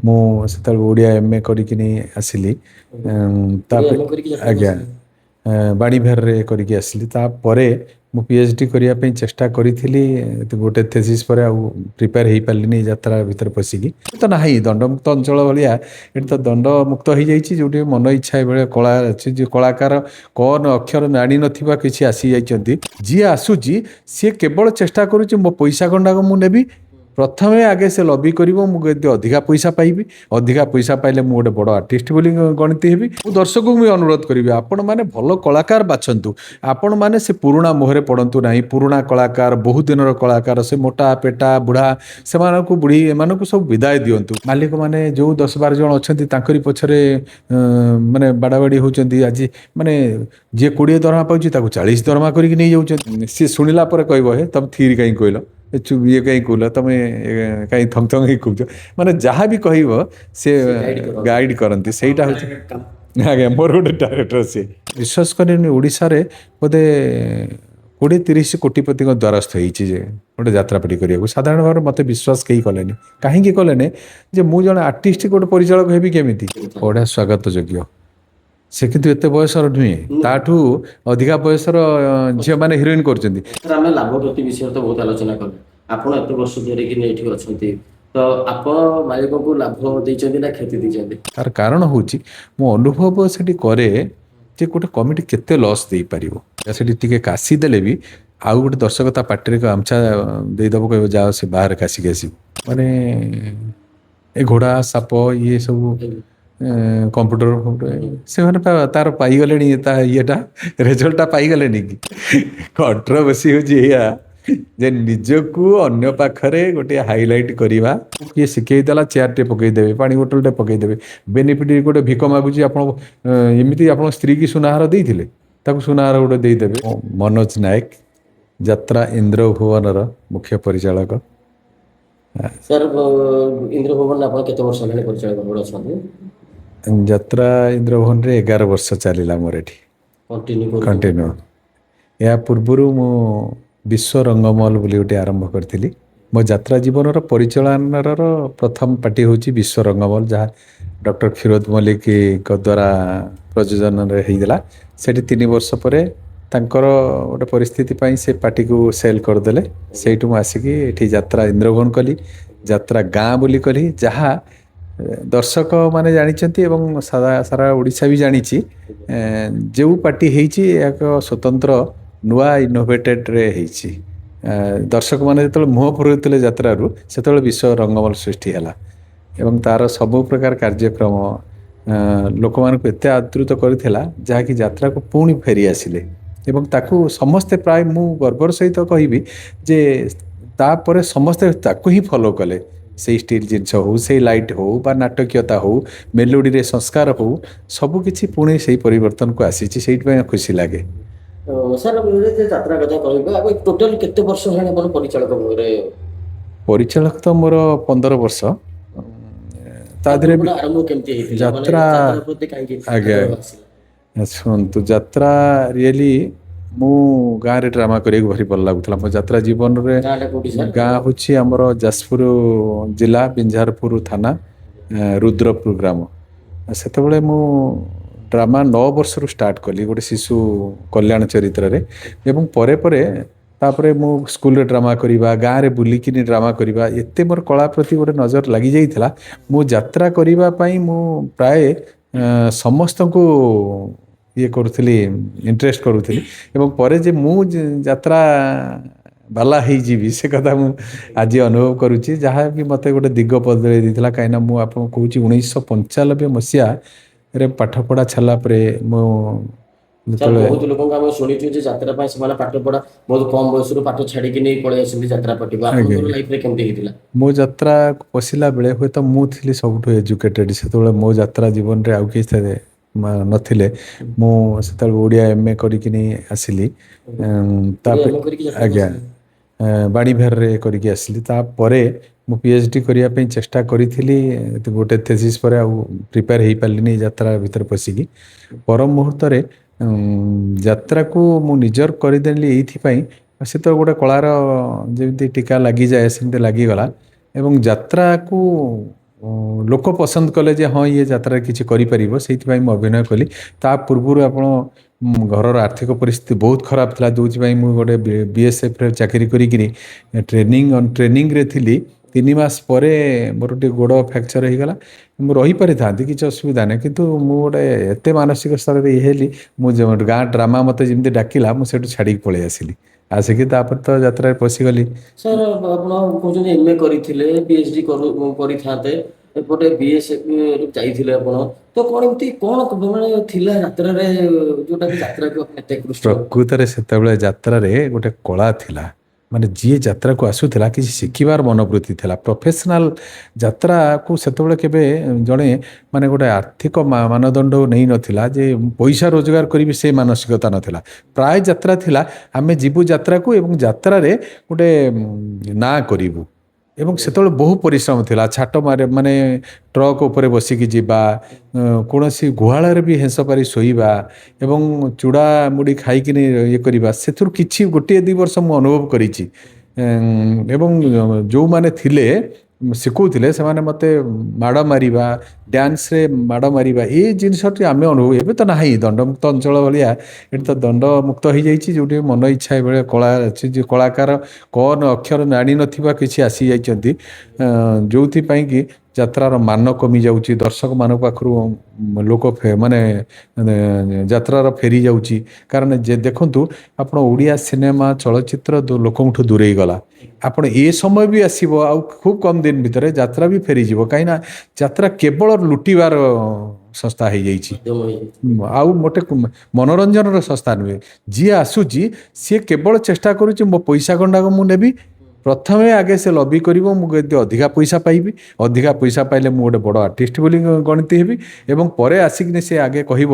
ମୁଁ ସେତେବେଳେ ଓଡ଼ିଆ MA କରିକିନି ଆସିଲି। ତାପରେ ଆଜ୍ଞା ବାଣୀବିହାରରେ କରିକି ଆସିଲି। ତାପରେ ମୁଁ PhD କରିବା ପାଇଁ ଚେଷ୍ଟା କରିଥିଲି, ଗୋଟେ ଥେସିସ୍ ପରେ ଆଉ ପ୍ରିପେୟାର ହେଇପାରିଲିନି ଏଇ ଯାତ୍ରା ଭିତରେ ପଶିକି। ତ ନାହିଁ ଦଣ୍ଡମୁକ୍ତ ଅଞ୍ଚଳ ଭଳିଆ ଏଠି ତ ଦଣ୍ଡମୁକ୍ତ ହେଇଯାଇଛି, ଯୋଉଠି ମନ ଇଚ୍ଛା ଏଭଳିଆ କଳା ଅଛି। ଯେ କଳାକାର କଣ ଅକ୍ଷର ଜାଣିନଥିବା କିଛି ଆସିଯାଇଛନ୍ତି, ଯିଏ ଆସୁଛି ସିଏ କେବଳ ଚେଷ୍ଟା କରୁଛି ମୋ ପଇସା ଗଣ୍ଡାକ ମୁଁ ନେବି। ପ୍ରଥମେ ଆଗେ ସେ ଲବି କରିବ, ମୁଁ ଯଦି ଅଧିକା ପଇସା ପାଇବି, ଅଧିକା ପଇସା ପାଇଲେ ମୁଁ ଗୋଟେ ବଡ଼ ଆର୍ଟିଷ୍ଟ ବୋଲି ଗଣିତ ହେବି। ମୁଁ ଦର୍ଶକଙ୍କୁ ବି ଅନୁରୋଧ କରିବି, ଆପଣମାନେ ଭଲ କଳାକାର ବାଛନ୍ତୁ। ଆପଣମାନେ ସେ ପୁରୁଣା ମୋହରେ ପଡ଼ନ୍ତୁ ନାହିଁ। ପୁରୁଣା କଳାକାର, ବହୁତ ଦିନର କଳାକାର, ସେ ମୋଟା ପେଟା ବୁଢ଼ା, ସେମାନଙ୍କୁ ବୁଢ଼ୀ ଏମାନଙ୍କୁ ସବୁ ବିଦାୟ ଦିଅନ୍ତୁ। ମାଲିକମାନେ ଯେଉଁ 10-12 ଜଣ ଅଛନ୍ତି ତାଙ୍କରି ପଛରେ ମାନେ ବାଡ଼ାବାଡ଼ି ହେଉଛନ୍ତି। ଆଜି ମାନେ ଯିଏ 20 ଦରମା ପାଉଛି ତାକୁ 40 ଦରମା କରିକି ନେଇଯାଉଛନ୍ତି। ସିଏ ଶୁଣିଲା ପରେ କହିବ, ହେ ତମେ ଥିରି କାହିଁ କହିଲ, ଇଏ କାହିଁ କହିଲ, ତମେ କାହିଁ ଥଙ୍ଗ ଥଙ୍ଗ ହେଇ କହୁଛ। ମାନେ ଯାହା ବି କହିବ ସେ ଗାଇଡ଼ କରନ୍ତି। ସେଇଟା ହେଉଛି ଆଜ୍ଞା ମୋର ଗୋଟେ ଡାଇରେକ୍ଟର ସିଏ। ବିଶ୍ୱାସ କରିବେନି, ଓଡ଼ିଶାରେ ବୋଧେ 20-30 କୋଟିପତିଙ୍କ ଦ୍ୱାରସ୍ଥ ହେଇଛି ଯେ ଗୋଟେ ଯାତ୍ରାପାଟି କରିବାକୁ। ସାଧାରଣ ଭାବରେ ମୋତେ ବିଶ୍ୱାସ କେହି କଲେନି। କାହିଁକି କଲେନି? ଯେ ମୁଁ ଜଣେ ଆର୍ଟିଷ୍ଟ ଗୋଟେ ପରିଚାଳକ ହେବି କେମିତି? ବଢ଼ିଆ ସ୍ୱାଗତ ଯୋଗ୍ୟ। ସେ କିନ୍ତୁ ଏତେ ବୟସର ନୁହେଁ, ତାଠୁ ଅଧିକା ବୟସର ଝିଅମାନେ ହିରୋଇନ୍ କରୁଛନ୍ତି। ଆମେ ଲାଭ କ୍ଷତି ବିଷୟରେ ତ ବହୁତ ଆଲୋଚନା କଲେ। ଆପଣ ଏତେ ବର୍ଷ ଧରିକି ଏଠି ଅଛନ୍ତି, ତ ଆପଣ ମାଲିକଙ୍କୁ ଲାଭ ଦେଇଛନ୍ତି ନା କ୍ଷତି ଦେଇଛନ୍ତି? ତାର କାରଣ ହେଉଛି ମୁଁ ଅନୁଭବ ସେଠି କରେ ଯେ ଗୋଟେ କମିଟି କେତେ ଲସ୍ ଦେଇପାରିବ। ସେଠି ଟିକେ କାଶି ଦେଲେ ବି ଆଉ ଗୋଟେ ଦର୍ଶକ ତା ପାଟିରେ ଗାମଛା ଦେଇଦେବ, କହିବ ଯାଅ ସେ ବାହାରେ କାଶିକି ଆସିବ। ମାନେ ଏ ଘୋଡ଼ା ସାପ ଇଏ ସବୁ କମ୍ପ୍ୟୁଟର ସେମାନେ ତାର ପାଇଗଲେଣି, ତା ଇଏଟା ରେଜଲ୍ଟଟା ପାଇଗଲେଣି କି। କଣ୍ଟ୍ରୋଭର୍ସି ହେଉଛି ଏଇଆ ଯେ ନିଜକୁ ଅନ୍ୟ ପାଖରେ ଗୋଟେ ହାଇଲାଇଟ୍ କରିବା। କିଏ ଶିଖେଇ ଦେଲା, ଚେୟାରଟେ ପକେଇଦେବେ, ପାଣି ବୋଟଲଟେ ପକେଇଦେବେ। ବେନିଫିଟ୍ ଗୋଟେ ଭିକ ମାଗୁଛି, ଆପଣ ଏମିତି ଆପଣ ସ୍ତ୍ରୀ କି ସୁନାହାର ଦେଇଥିଲେ, ତାକୁ ସୁନାହାର ଗୋଟେ ଦେଇଦେବେ। ମନୋଜ ନାୟକ, ଯାତ୍ରା ଇନ୍ଦ୍ରଭୁବନର ମୁଖ୍ୟ ପରିଚାଳକ। ସାର୍ ଇନ୍ଦ୍ରଭୁବନରେ ଆପଣ କେତେ ବର୍ଷ ହେଲାଣି ପରିଚାଳକ ଭାବରେ ଅଛନ୍ତି? ଯାତ୍ରା ଇନ୍ଦ୍ରଭୁବନରେ 11 ବର୍ଷ ଚାଲିଲା ମୋର ଏଠି କଣ୍ଟିନ୍ୟୁ କରୁଛନ୍ତି କଣ୍ଟିନ୍ୟୁ। ଆପଣ? ଏହା ପୂର୍ବରୁ ମୁଁ ବିଶ୍ୱ ରଙ୍ଗମହଲ ବୋଲି ଗୋଟେ ଆରମ୍ଭ କରିଥିଲି। ମୋ ଯାତ୍ରା ଜୀବନର ପରିଚାଳନାର ପ୍ରଥମ ପାର୍ଟି ହେଉଛି ବିଶ୍ୱ ରଙ୍ଗମହଲ, ଯାହା ଡକ୍ଟର କ୍ଷୀରୋଦ ମଲ୍ଲିକଙ୍କ ଦ୍ୱାରା ପ୍ରଯୋଜନାରେ ହେଇଥିଲା। ସେଠି 3 ବର୍ଷ ପରେ ତାଙ୍କର ଗୋଟେ ପରିସ୍ଥିତି ପାଇଁ ସେ ପାର୍ଟିକୁ ସେଲ୍ କରିଦେଲେ। ସେଇଠୁ ମୁଁ ଆସିକି ଏଠି ଯାତ୍ରା ଇନ୍ଦ୍ରଭୁବନ କଲି, ଯାତ୍ରା ଗାଁ ବୋଲି କଲି, ଯାହା ଦର୍ଶକ ମାନେ ଜାଣିଛନ୍ତି ଏବଂ ସାରା ଓଡ଼ିଶା ବି ଜାଣିଛି। ଯେଉଁ ପାର୍ଟି ହେଇଛି ଏକ ସ୍ୱତନ୍ତ୍ର ନୂଆ ଇନୋଭେଟେଡ଼ରେ ହେଇଛି। ଦର୍ଶକମାନେ ଯେତେବେଳେ ମୁହଁ ଫେରାଉଥିଲେ ଯାତ୍ରାରୁ, ସେତେବେଳେ ବିଶ୍ୱ ରଙ୍ଗମହଲ ସୃଷ୍ଟି ହେଲା ଏବଂ ତାର ସବୁ ପ୍ରକାର କାର୍ଯ୍ୟକ୍ରମ ଲୋକମାନଙ୍କୁ ଏତେ ଆଦୃତ କରିଥିଲା, ଯାହାକି ଯାତ୍ରାକୁ ପୁଣି ଫେରି ଆସିଲେ ଏବଂ ତାକୁ ସମସ୍ତେ, ପ୍ରାୟ ମୁଁ ଗର୍ବର ସହିତ କହିବି ଯେ ତାପରେ ସମସ୍ତେ ତାକୁ ହିଁ ଫଲୋ କଲେ। ସେଇ ଷ୍ଟିଲ୍ ଜିନିଷ ହଉ, ସେଇ ଲାଇଟ୍ ହଉ, ବା ନାଟକୀୟତା ହଉ, ମେଲୋଡ଼ିରେ ସଂସ୍କାର ହଉ, ସବୁକିଛି ପୁଣି ସେଇ ପରିବର୍ତ୍ତନକୁ ଆସିଛି। ସେଇଥିପାଇଁ ଖୁସି ଲାଗେ। ସାର୍ ଯେ ଯାତ୍ରା କଥା କହିବେ, ଆଉ ଟୋଟାଲ କେତେ ବର୍ଷ ହେଲାଣି ଆପଣ ପରିଚାଳକ ଭାବରେ? ପରିଚାଳକ ତ ମୋର 15 ବର୍ଷ। ତା ଦେହରେ ବି ଆରମ୍ଭ କେମିତି ହେଇଥିଲା, ମାନେ ଯାତ୍ରା ଯାତ୍ରା ପ୍ରତି କାହିଁକି ଆଜ୍ଞା ଆଗ୍ରହ ଆସିଲା? ଶୁଣନ୍ତୁ, ଯାତ୍ରା ରିଏଲି ମୁଁ ଗାଁରେ ଡ୍ରାମା କରିବାକୁ ଭାରି ଭଲ ଲାଗୁଥିଲା। ମୋ ଯାତ୍ରା ଜୀବନରେ ଗାଁଟା କୋଉଠି ସାର୍? ଗାଁ ହେଉଛି ଆମର ଯାଜପୁର ଜିଲ୍ଲା ବିଞ୍ଝାରପୁର ଥାନା ରୁଦ୍ରପୁର ଗ୍ରାମ। ସେତେବେଳେ ମୁଁ ଡ୍ରାମା 9 ବର୍ଷରୁ ଷ୍ଟାର୍ଟ କଲି ଗୋଟେ ଶିଶୁ କଲ୍ୟାଣ ଚରିତ୍ରରେ ଏବଂ ପରେ ପରେ ତାପରେ ମୁଁ ସ୍କୁଲରେ ଡ୍ରାମା କରିବା, ଗାଁରେ ବୁଲିକିନି ଡ୍ରାମା କରିବା, ଏତେ ମୋର କଳା ପ୍ରତି ଗୋଟେ ନଜର ଲାଗିଯାଇଥିଲା। ମୁଁ ଯାତ୍ରା କରିବା ପାଇଁ ମୁଁ ପ୍ରାୟ ସମସ୍ତଙ୍କୁ ଇଏ କରୁଥିଲି, ଇଣ୍ଟରେଷ୍ଟ କରୁଥିଲି ଏବଂ ପରେ ଯେ ମୁଁ ଯାତ୍ରା ବାଲା ହେଇଯିବି ସେ କଥା ମୁଁ ଆଜି ଅନୁଭବ କରୁଛି, ଯାହାକି ମୋତେ ଗୋଟେ ଦିଗ ବଦଳେଇ ଦେଇଥିଲା। କାହିଁକିନା ମୁଁ ଆପଣଙ୍କୁ କହୁଛି 1995 ମସିହାରେ ପାଠପଢ଼ା ଛାଡ଼ିଲା ପରେ ମୁଁ ସାର୍ ଯେତେବେଳେ ବହୁତ ଲୋକଙ୍କୁ ଆମେ ଶୁଣିଛୁ ଯେ ଯାତ୍ରା ପାଇଁ ସେମାନେ ପାଠ ପଢା ବହୁତ କମ ବୟସରୁ ପାଠ ଛାଡିକି ନେଇ ପଳେଇ ଆସନ୍ତି ଯାତ୍ରା ପାଟିକୁ। ଆଜ୍ଞା ଆପଣଙ୍କର ଲାଇଫରେ କେମିତି ହେଇଥିଲା? ମୋ ଯାତ୍ରାକୁ ପଶିଲା ବେଳେ ହୁଏତ ମୁଁ ଥିଲି ସବୁଠୁ ଏଜୁକେଟେଡ଼। ସେତେବେଳେ ମୋ ଯାତ୍ରା ଜୀବନରେ ଆଉ କିଛି ନଥିଲେ। ମୁଁ ସେତେବେଳେ ଓଡ଼ିଆ MA କରିକିନି ଆସିଲି। ଓଡ଼ିଆ ତାପରେ MA କରିକି ଯାତ୍ରାକୁ ଆଜ୍ଞା ଆସିଲେ? ବାଣୀବିହାରରେ କରିକି ଆସିଲି। ତାପରେ ମୁଁ PhD କରିବା ପାଇଁ ଚେଷ୍ଟା କରିଥିଲି, ଗୋଟେ ଥେସିସ୍ ପରେ ଆଉ ପ୍ରିପେୟାର ହେଇପାରିଲିନି ଏଇ ଯାତ୍ରା ଭିତରେ ପଶିକି। ପର ମୁହୂର୍ତ୍ତରେ ଯାତ୍ରାକୁ ମୁଁ ନିଜର କରିଦେଲି ଏଇଥିପାଇଁ, ସେ ତ ଗୋଟେ କଳାର ଯେମିତି ଟୀକା ଲାଗିଯାଏ ସେମିତି ଲାଗିଗଲା ଏବଂ ଯାତ୍ରାକୁ ଲୋକ ପସନ୍ଦ କଲେ ଯେ ହଁ ଇଏ ଯାତ୍ରାରେ କିଛି କରିପାରିବ, ସେଇଥିପାଇଁ ମୁଁ ଅଭିନୟ କଲି। ତା ପୂର୍ବରୁ ଆପଣ ଘରର ଆର୍ଥିକ ପରିସ୍ଥିତି ବହୁତ ଖରାପ ଥିଲା, ଯେଉଁଥିପାଇଁ ମୁଁ ଗୋଟେ ବିଏସ୍ଏଫ୍ରେ ଚାକିରି କରିକିରି ଟ୍ରେନିଂରେ ଥିଲି। 3 ମାସ ପରେ ମୋର ଟିକେ ଗୋଡ଼ ଫ୍ରାକ୍ଚର ହେଇଗଲା। ମୁଁ ରହିପାରିଥାନ୍ତି, କିଛି ଅସୁବିଧା ନାହିଁ, କିନ୍ତୁ ମୁଁ ଗୋଟେ ଏତେ ମାନସିକ ସ୍ତରରେ ଇଏ ହେଲି, ମୁଁ ଗାଁ ଡ୍ରାମା ମୋତେ ଯେମିତି ଡାକିଲା ମୁଁ ସେଠୁ ଛାଡ଼ିକି ପଳେଇ ଆସିଲି। ଆସିକି ତାପରେ ତ ଯାତ୍ରାରେ ପଶିଗଲି। ସାର୍ ଆପଣ କହୁଛନ୍ତି MA କରିଥିଲେ, PhD କରିଥାନ୍ତେ, ଏପଟେ BSF ଯାଇଥିଲେ ଆପଣ, ତ କଣ ଏମିତି କଣ ମାନେ ଥିଲା ଯାତ୍ରାରେ ଯୋଉଟା କି ଯାତ୍ରାକୁ ଆପଣ ଏତେ ଆକୃଷ୍ଟ? ପ୍ରକୃତରେ ସେତେବେଳେ ଯାତ୍ରାରେ ଗୋଟେ କଳା ଥିଲା, ମାନେ ଯିଏ ଯାତ୍ରାକୁ ଆସୁଥିଲା କିଛି ଶିଖିବାର ମନୋବୃତ୍ତି ଥିଲା। ପ୍ରଫେସନାଲ ଯାତ୍ରାକୁ ସେତେବେଳେ କେବେ ଜଣେ ମାନେ ଗୋଟେ ଆର୍ଥିକ ମାନଦଣ୍ଡ ନେଇନଥିଲା ଯେ ପଇସା ରୋଜଗାର କରିବି, ସେ ମାନସିକତା ନଥିଲା। ପ୍ରାୟ ଯାତ୍ରା ଥିଲା ଆମେ ଯିବୁ ଯାତ୍ରାକୁ ଏବଂ ଯାତ୍ରାରେ ଗୋଟେ ନାଁ କରିବୁ। ଏବଂ ସେତେବେଳେ ବହୁ ପରିଶ୍ରମ ଥିଲା, ମାନେ ଟ୍ରକ୍ ଉପରେ ବସିକି ଯିବା, କୌଣସି ଗୁହାଳରେ ବି ହେଁସ ପାରି ଶୋଇବା ଏବଂ ଚୂଡ଼ା ମୁଢ଼ି ଖାଇକିନି ଇଏ କରିବା। ସେଥିରୁ କିଛି ଗୋଟିଏ 2 ବର୍ଷ ମୁଁ ଅନୁଭବ କରିଛି। ଏବଂ ଯେଉଁମାନେ ଥିଲେ ଶିଖଉଥିଲେ ସେମାନେ ମୋତେ ମାଡ଼ ମାରିବା, ଡ୍ୟାନ୍ସରେ ମାଡ଼ ମାରିବା, ଏ ଜିନିଷଟି ଆମେ ଅନୁଭବ, ଏବେ ତ ନାହିଁ, ଦଣ୍ଡମୁକ୍ତ ଅଞ୍ଚଳ ଭଳିଆ ଏଠି ତ ଦଣ୍ଡମୁକ୍ତ ହେଇଯାଇଛି, ଯେଉଁଠି ମନ ଇଚ୍ଛା ଏଭଳିଆ କଳା ଅଛି। ଯେ କଳାକାର କନ ଅକ୍ଷର ଜାଣିନଥିବା କିଛି ଆସିଯାଇଛନ୍ତି, ଯେଉଁଥିପାଇଁ କି ଯାତ୍ରାର ମାନ କମି ଯାଉଛି, ଦର୍ଶକ ମାନଙ୍କ ପାଖରୁ ଲୋକ ମାନେ ଯାତ୍ରାର ଫେରି ଯାଉଛି। କାରଣ ଯେ ଦେଖନ୍ତୁ, ଆପଣ ଓଡ଼ିଆ ସିନେମା ଚଳଚ୍ଚିତ୍ର ଲୋକଙ୍କଠୁ ଦୂରେଇ ଗଲା। ଆପଣ ଏ ସମୟ ବି ଆସିବ, ଆଉ ଖୁବ୍ କମ୍ ଦିନ ଭିତରେ ଯାତ୍ରା ବି ଫେରିଯିବ। କାହିଁକିନା ଯାତ୍ରା କେବଳ ଲୁଟିବାର ସଂସ୍ଥା ହେଇଯାଇଛି, ମାଧ୍ୟମ ହେଇଯାଇଛି। ଆଉ ମୋଟେ ମନୋରଞ୍ଜନର ସଂସ୍ଥା ନୁହେଁ। ଯିଏ ଆସୁଛି ସିଏ କେବଳ ଚେଷ୍ଟା କରୁଛି ମୋ ପଇସା ଗଣ୍ଡାକ ମୁଁ ନେବି। ପ୍ରଥମେ ଆଗେ ସେ ଲବି କରିବ, ମୁଁ ଯଦି ଅଧିକା ପଇସା ପାଇବି, ଅଧିକା ପଇସା ପାଇଲେ ମୁଁ ଗୋଟେ ବଡ଼ ଆର୍ଟିଷ୍ଟ ବୋଲି ଗଣିତ ହେବି। ଏବଂ ପରେ ଆସିକିନି ସେ ଆଗେ କହିବ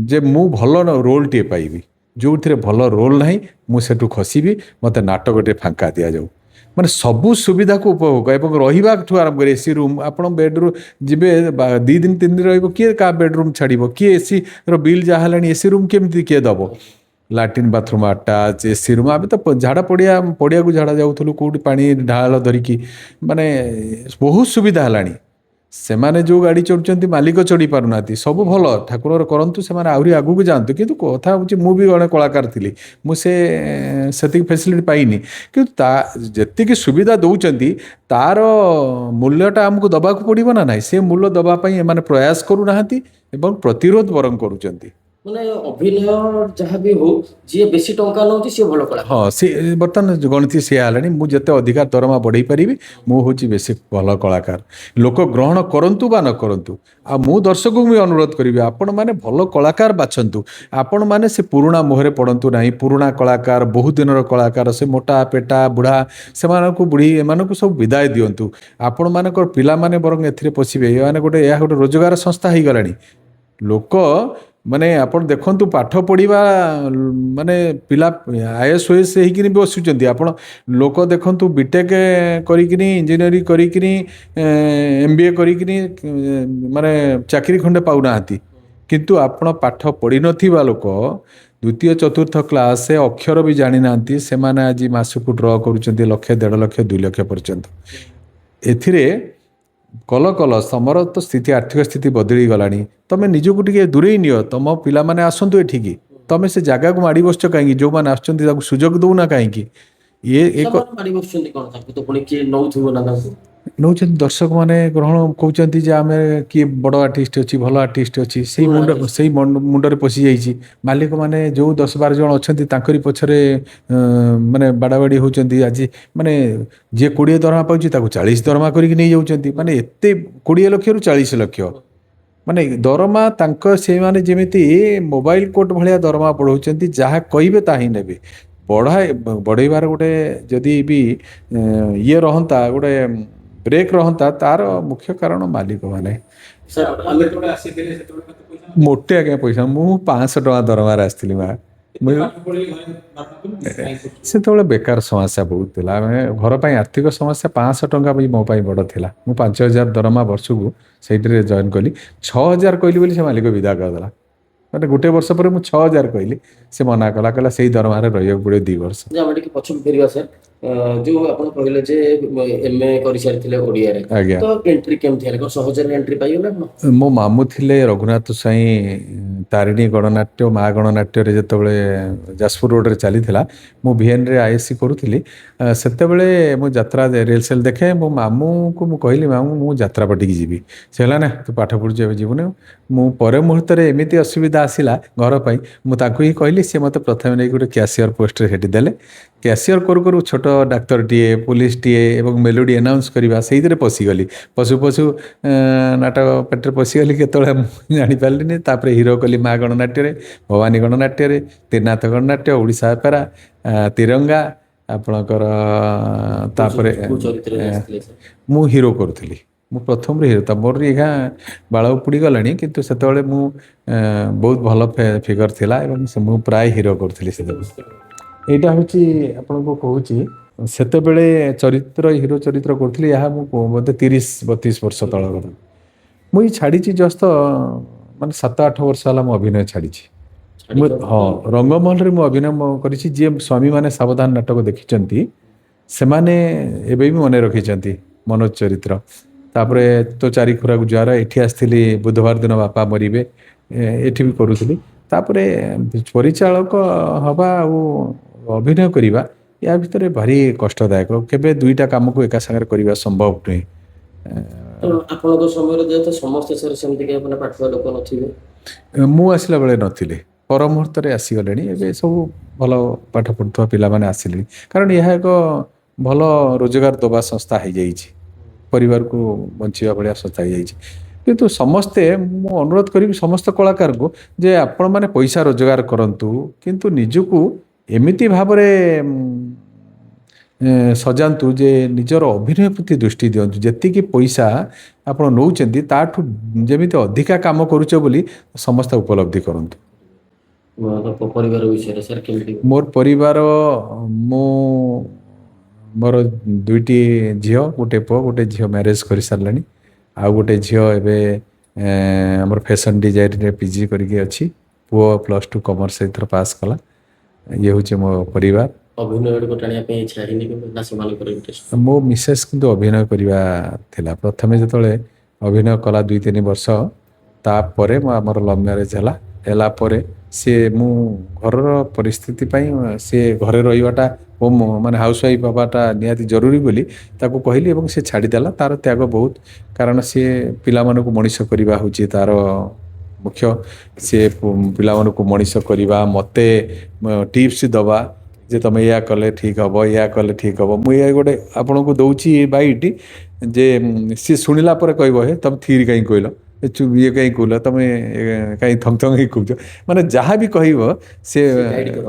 ଯେ ମୁଁ ଭଲ ରୋଲ୍ଟିଏ ପାଇବି। ଯେଉଁଥିରେ ଭଲ ରୋଲ୍ ନାହିଁ ମୁଁ ସେଠୁ ଖସିବି, ମୋତେ ନାଟକଟେ ଫାଙ୍କା ଦିଆଯାଉ। ମାନେ ସବୁ ସୁବିଧାକୁ ଉପଭୋଗ ଏବଂ ରହିବାଠୁ ଆରମ୍ଭ କରି ଏସି ରୁମ୍, ଆପଣ ବେଡ୍ରୁମ୍ ଯିବେ 2 ଦିନ 3 ଦିନ ରହିବ, କିଏ କାହା ବେଡ୍ରୁମ୍ ଛାଡ଼ିବ? କିଏ ଏସିର ବିଲ୍ ଯାହା ହେଲାଣି ଏସି ରୁମ୍ କେମିତି କିଏ ଦେବ? Latrine bathroom attach, AC room. ଆମେ ତ ପଡ଼ିଆକୁ ଝାଡ଼ା ଯାଉଥିଲୁ, କେଉଁଠି ପାଣି ଢାଳ ଧରିକି, ମାନେ ବହୁତ ସୁବିଧା ହେଲାଣି। ସେମାନେ ଯେଉଁ ଗାଡ଼ି ଚଢ଼ୁଛନ୍ତି ମାଲିକ ଚଢ଼ି ପାରୁନାହାନ୍ତି। ସବୁ ଭଲ, ଠାକୁରର କରନ୍ତୁ, ସେମାନେ ଆହୁରି ଆଗକୁ ଯାଆନ୍ତୁ। କିନ୍ତୁ କଥା ହେଉଛି, ମୁଁ ବି ଜଣେ କଳାକାର ଥିଲି, ମୁଁ ସେତିକି ଫେସିଲିଟି ପାଇନି। କିନ୍ତୁ ଯେତିକି ସୁବିଧା ଦେଉଛନ୍ତି ତାର ମୂଲ୍ୟଟା ଆମକୁ ଦେବାକୁ ପଡ଼ିବ ନା ନାହିଁ? ସେ ମୂଲ୍ୟ ଦେବା ପାଇଁ ଏମାନେ ପ୍ରୟାସ କରୁନାହାନ୍ତି ଏବଂ ପ୍ରତିରୋଧ ବରଂ କରୁଛନ୍ତି। ମାନେ ଅଭିନୟ ଯାହା ବି ହଉ, ଯିଏ ବେଶୀ ଟଙ୍କା ନଉଛି ସିଏ ଭଲ କଳାକାର। ହଁ, ସେ ବର୍ତ୍ତମାନ ଗଣିତ ସେୟା ହେଲାଣି। ମୁଁ ଯେତେ ଅଧିକା ଦରମା ବଢ଼େଇ ପାରିବି, ମୁଁ ହେଉଛି ବେଶୀ ଭଲ କଳାକାର। ଲୋକ ଗ୍ରହଣ କରନ୍ତୁ ବା ନ କରନ୍ତୁ, ଆଉ ମୁଁ ଦର୍ଶକଙ୍କୁ ବି ଅନୁରୋଧ କରିବି, ଆପଣମାନେ ଭଲ କଳାକାର ବାଛନ୍ତୁ। ଆପଣମାନେ ସେ ପୁରୁଣା ମୋହରେ ପଡ଼ନ୍ତୁ ନାହିଁ। ପୁରୁଣା କଳାକାର, ବହୁତ ଦିନର କଳାକାର, ସେ ମୋଟା ପେଟା ବୁଢ଼ା, ସେମାନଙ୍କୁ ଏମାନଙ୍କୁ ସବୁ ବିଦାୟ ଦିଅନ୍ତୁ। ଆପଣମାନଙ୍କର ପିଲାମାନେ ବରଂ ଏଥିରେ ପଶିବେ। ଏହା ଗୋଟେ ରୋଜଗାର ସଂସ୍ଥା ହେଇଗଲାଣି। ଲୋକ ମାନେ ଆପଣ ଦେଖନ୍ତୁ, ପାଠ ପଢ଼ିବା ମାନେ ପିଲା IAS ହେଇକିନି ବସୁଛନ୍ତି। ଆପଣ ଲୋକ ଦେଖନ୍ତୁ, ବିଟେକ୍ କରିକିନି, ଇଞ୍ଜିନିୟରିଂ କରିକିନି, MBA କରିକିନି ମାନେ ଚାକିରି ଖଣ୍ଡେ ପାଉନାହାନ୍ତି। କିନ୍ତୁ ଆପଣ ପାଠ ପଢ଼ିନଥିବା ଲୋକ, 2ୟ 4ର୍ଥ କ୍ଲାସ ଅକ୍ଷର ବି ଜାଣିନାହାନ୍ତି, ସେମାନେ ଆଜି ମାସକୁ ଡ୍ର କରୁଛନ୍ତି 1,00,000, 1.5 ଲକ୍ଷ, 2 ଲକ୍ଷ ପର୍ଯ୍ୟନ୍ତ। ଏଥିରେ କଲ ତମର ତ ସ୍ଥିତି, ଆର୍ଥିକ ସ୍ଥିତି ବଦଳି ଗଲାଣି। ତମେ ନିଜକୁ ଟିକେ ଦୂରେଇ ନିଅ। ତମ ପିଲାମାନେ ଆସନ୍ତୁ ଏଠିକି, ତମେ ସେ ଜାଗାକୁ ମାଡ଼ି ବସୁଛ କାହିଁକି? ଯେଉଁମାନେ ଆସୁଛନ୍ତି ତାକୁ ସୁଯୋଗ ଦେଉନା କାହିଁକି? ସେମାନେ ମାଡ଼ି ବସୁଛନ୍ତି କଣ? ତାଙ୍କୁ ତ ପୁଣି କିଏ ନଉଥିବ ନା ତାଙ୍କୁ? ନେଉଛନ୍ତି, ଦର୍ଶକମାନେ ଗ୍ରହଣ କହୁଛନ୍ତି ଯେ ଆମେ କିଏ ବଡ଼ ଆର୍ଟିଷ୍ଟ ଅଛି, ଭଲ ଆର୍ଟିଷ୍ଟ ଅଛି, ପୁରୁଣା artist। ସେଇ ମୁଣ୍ଡରେ ପଶିଯାଇଛି। ମାଲିକମାନେ ଯେଉଁ 10-12 ଜଣ ଅଛନ୍ତି ତାଙ୍କରି ପଛରେ ମାନେ ବାଡ଼ାବାଡ଼ି ହେଉଛନ୍ତି। ଆଜି ମାନେ ଯିଏ 20 ଦରମା ପାଉଛି ତାକୁ 40 ଦରମା କରିକି ନେଇଯାଉଛନ୍ତି। ମାନେ ଏତେ 20 ଲକ୍ଷରୁ 40 ଲକ୍ଷ ମାନେ ଦରମା ସେମାନେ ଯେମିତି ମୋବାଇଲ କୋର୍ଟ ଭଳିଆ ଦରମା ବଢ଼ାଉଛନ୍ତି। ଯାହା କହିବେ ତାହା ହିଁ ନେବେ। ବଢ଼େଇବାର ଗୋଟେ ଯଦି ବି ଇଏ ରହନ୍ତା, ଗୋଟେ ବ୍ରେକ୍ ରହନ୍ତା, ତାର ମୁଖ୍ୟ କାରଣ ମାଲିକମାନେ। ସାର୍ ଆମେ ମୋଟେ ଆଜ୍ଞା ପଇସା, ମୁଁ 500 ଟଙ୍କା ଦରମାରେ ଆସିଥିଲି। ସେତେବେଳେ ବେକାର ସମସ୍ୟା ବହୁତ ଥିଲା। ଘର ପାଇଁ ଆର୍ଥିକ ସମସ୍ୟା, 500 ଟଙ୍କା ବି ମୋ ପାଇଁ ବଡ଼ ଥିଲା। ମୁଁ 5,000 ଦରମା ବର୍ଷକୁ ସେଇଥିରେ ଜଏନ୍ କଲି। 6,000 କହିଲି ବୋଲି ସେ ମାଲିକ ବିଦା କରିଦେଲା। ମାନେ 1 ବର୍ଷ ପରେ ମୁଁ 6,000 କହିଲି, ସେ ମନା କଲା, କହିଲା ସେଇ ଦରମାରେ ରହିବାକୁ ପଡ଼ିବ 2 ବର୍ଷ। ଆମେ ଟିକେ ପଛକୁ ଫେରିବା ସାର୍। ଯୋଉ ଆପଣ କହିଲେ ଯେ MA କରିସାରିଥିଲେ ଓଡ଼ିଆରେ, ଆଜ୍ଞା। ତ ଏଣ୍ଟ୍ରି କେମିତି ହେଲା? କଣ ସହଜରେ ଏଣ୍ଟ୍ରି ପାଇଗଲେ ଆପଣ? ମୋ ମାମୁଁ ଥିଲେ ରଘୁନାଥ ସାଇଁ ତାରିଣୀ ଗଣନାଟ୍ୟ ମା ଗଣନାଟ୍ୟରେ ଯେତେବେଳେ ଯାଜପୁର ରୋଡ଼ରେ ଚାଲିଥିଲା, ମୁଁ ଭିଏନ୍ରେ ଆଇଏସ୍ସି କରୁଥିଲି। ସେତେବେଳେ ମୁଁ ଯାତ୍ରା ରିହର୍ସାଲ ଦେଖେ। ମୋ ମାମୁଁକୁ ମୁଁ କହିଲି, ମାମୁଁ ମୁଁ ଯାତ୍ରା ପାଟିକି ଯିବି। ସେ ହେଲା ନା ତୁ ପାଠ ପଢ଼ୁଛୁ ଏବେ ଯିବୁନି। ମୁଁ ପରେ ମୁହୂର୍ତ୍ତରେ ଏମିତି ଅସୁବିଧା ଆସିଲା ଘର ପାଇଁ, ମୁଁ ତାଙ୍କୁ ହିଁ କହିଲି। ସେ ମୋତେ ପ୍ରଥମେ ନେଇକି ଗୋଟେ କ୍ୟାସିୟର ପୋଷ୍ଟରେ ସେଠି ଦେଲେ। କ୍ୟାସିୟର କରୁ କରୁ ଛୋଟ ଡାକ୍ତରଟିଏ, ପୋଲିସଟିଏ ଏବଂ ମେଲୋଡ଼ି ଆନାଉନ୍ସ କରିବା, ସେଇଥିରେ ପଶିଗଲି। ପଶୁ ପଶୁ ନାଟକ ପାଟିରେ ପଶିଗଲି କେତେବେଳେ ମୁଁ ଜାଣିପାରିଲିନି। ତାପରେ ହିରୋ କଲି ମା ଗଣନାଟ୍ୟରେ, ଭବାନୀ ଗଣନାଟ୍ୟରେ, ତ୍ରିନାଥ ଗଣନାଟ୍ୟ, ଓଡ଼ିଶା ଅପେରା, ତିରଙ୍ଗା, ଆପଣଙ୍କର ତାପରେ କୋଉ ଚରିତ୍ରରେ ଆସିଥିଲେ ସାର୍? ମୁଁ ହିରୋ କରୁଥିଲି। ମୁଁ ପ୍ରଥମରୁ ହିରୋ ତ ମୋର ଏଇକା ବାଳ ଉପୁଡ଼ି ଗଲାଣି, କିନ୍ତୁ ସେତେବେଳେ ମୁଁ ବହୁତ ଭଲ ଫିଗର ଥିଲା ଏବଂ ମୁଁ ପ୍ରାୟ ହିରୋ କରୁଥିଲି ସେତେବେଳେ। ଏଇଟା ହେଉଛି ଆପଣଙ୍କୁ କହୁଛି, ସେତେବେଳେ ଚରିତ୍ର ହିରୋ ଚରିତ୍ର କରୁଥିଲି। ଏହା ମୁଁ ବୋଧେ 30-32 ବର୍ଷ ତଳ କଥା। ମୁଁ ଏଇ ଛାଡ଼ିଛି ଜଷ୍ଟ ମାନେ 7-8 ବର୍ଷ ହେଲା ମୁଁ ଅଭିନୟ ଛାଡ଼ିଛି। ମୁଁ ଛାଡିଛନ୍ତି ହଁ, ତ? ରଙ୍ଗମହଲରେ ମୁଁ ଅଭିନୟ କରିଛି। ଯିଏ ସ୍ୱାମୀମାନେ ସାବଧାନ ନାଟକ ଦେଖିଛନ୍ତି ସେମାନେ ଏବେ ବି ମନେ ରଖିଛନ୍ତି ମନୋଜ ଚରିତ୍ର। ତାପରେ ତୋ ଚାରି ଖୁରାକୁ ଜୁହାର, ଏଠି ଆସିଥିଲି ବୁଧବାର ଦିନ ବାପା ମରିବେ, ଏଠି ବି କରୁଥିଲି। ତାପରେ ପରିଚାଳକ ହବା ଆଉ ଅଭିନୟ କରିବା, ୟା ଭିତରେ ଭାରି କଷ୍ଟଦାୟକ। କେବେ ଦୁଇଟା କାମକୁ ଏକା ସାଙ୍ଗରେ କରିବା ସମ୍ଭବ ନୁହେଁ। ତ ଆପଣଙ୍କ ସମୟରେ ଯେହେତୁ ସମସ୍ତେ ସାର୍ ସେମିତି କାଇଁ ମାନେ ପାଠୁଆ ଲୋକ ନଥିବେ? ମୁଁ ଆସିଲା ବେଳେ ନଥିଲେ, ପର ମୁହୂର୍ତ୍ତରେ ଆସିଗଲେଣି। ଏବେ ସବୁ ଭଲ ପାଠ ପଢ଼ୁଥିବା ପିଲାମାନେ ଆସିଲେଣି, କାରଣ ଏହା ଏକ ଭଲ ରୋଜଗାର ଦେବା ସଂସ୍ଥା ହେଇଯାଇଛି। ପରିବାରକୁ ବଞ୍ଚିବା ଭଳିଆ ସଂସ୍ଥା ହେଇଯାଇଛି। କିନ୍ତୁ ସମସ୍ତେ, ମୁଁ ଅନୁରୋଧ କରିବି ସମସ୍ତ କଳାକାରଙ୍କୁ ଯେ ଆପଣମାନେ ପଇସା ରୋଜଗାର କରନ୍ତୁ, କିନ୍ତୁ ନିଜକୁ ଏମିତି ଭାବରେ ସଜାନ୍ତୁ ଯେ ନିଜର ଅଭିନୟ ପ୍ରତି ଦୃଷ୍ଟି ଦିଅନ୍ତୁ। ଯେତିକି ପଇସା ଆପଣ ନେଉଛନ୍ତି ତାଠୁ ଯେମିତି ଅଧିକା କାମ କରୁଛ ବୋଲି ସମସ୍ତେ ଉପଲବ୍ଧି କରନ୍ତୁ। ପରିବାର ବିଷୟରେ ସାର୍ କେମିତି? ମୋର ପରିବାର, ମୁଁ ମୋର 2ଟି ଝିଅ, ଗୋଟେ ପୁଅ। ଗୋଟେ ଝିଅ ମ୍ୟାରେଜ କରିସାରିଲାଣି, ଆଉ ଗୋଟେ ଝିଅ ଏବେ ଆମର ଫ୍ୟାସନ ଡିଜାଇନରେ PG କରିକି ଅଛି। ପୁଅ +2 କମର୍ସ ଏଥର ପାସ୍ କଲା। ଇଏ ହେଉଛି ମୋ ପରିବାର। ଅଭିନୟ ଆଡକୁ ଟାଣିବା ପାଇଁ ଇଚ୍ଛା ହେଇନି କିନ୍ତୁ ନା ସେମାନଙ୍କର ଇଣ୍ଟରେଷ୍ଟ? ମୋ ମିସେସ୍ କିନ୍ତୁ ଅଭିନୟ କରିବା ଥିଲା। ପ୍ରଥମେ ଯେତେବେଳେ ଅଭିନୟ କଲା 2-3 ବର୍ଷ, ତାପରେ ଆମର ଲଭ୍ ମ୍ୟାରେଜ ହେଲା ପରେ ମୁଁ ଘରର ପରିସ୍ଥିତି ପାଇଁ ସେ ଘରେ ରହିବାଟା ମାନେ ହାଉସ୍ ୱାଇଫ୍ ହେବାଟା ନିହାତି ଜରୁରୀ ବୋଲି ତାକୁ କହିଲି ଏବଂ ସେ ଛାଡ଼ିଦେଲା। ତାର ତ୍ୟାଗ ବହୁତ, କାରଣ ସିଏ ପିଲାମାନଙ୍କୁ ମଣିଷ କରିବା ହେଉଛି ତାର ମୁଖ୍ୟ। ସିଏ ପିଲାମାନଙ୍କୁ ମଣିଷ କରିବା, ମୋତେ ଟିପ୍ସ ଦେବା ଯେ ତମେ ଏଇଆ କଲେ ଠିକ୍ ହେବ, ଏଇଆ କଲେ ଠିକ୍ ହେବ। ମୁଁ ଏଇଆ ଗୋଟେ ଆପଣଙ୍କୁ ଦେଉଛି ବାଇଟ୍ ଯେ ସିଏ ଶୁଣିଲା ପରେ କହିବ, ହେ ତମେ ଥିରି କାହିଁ କହିଲ, ଇଏ କାହିଁ କହିଲ, ତମେ କାହିଁ ଥଙ୍ଗ ଥଙ୍ଗ ହେଇ କହୁଛ। ମାନେ ଯାହା ବି କହିବ ସେ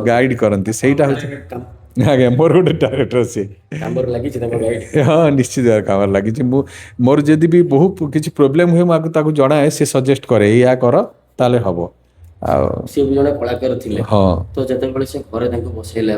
ଗାଇଡ଼ କରନ୍ତି। ସେଇଟା ହେଉଛି, ଆଜ୍ଞା, ମୋର ଗୋଟେ ଡାଇରେକ୍ଟର ସିଏ। କାମରେ ଲାଗିଛି ତାଙ୍କ ଗାଇଡ୍? ହଁ, ନିଶ୍ଚିତ କାମରେ ଲାଗିଛି। ମୋର ଯଦି ବି ବହୁତ କିଛି ପ୍ରୋବ୍ଲେମ୍ ହୁଏ, ମୁଁ ତାକୁ ଜଣାଏ, ସେ ସଜେଷ୍ଟ କରେ ଏଇଆ କର ତାହେଲେ ହେବ। ଆଉ ସିଏ ବି ଜଣେ କଳାକାର ଥିଲେ। ହଁ, ତ ଯେତେବେଳେ ସେ ଘରେ ତାଙ୍କୁ ବସେଇଲେ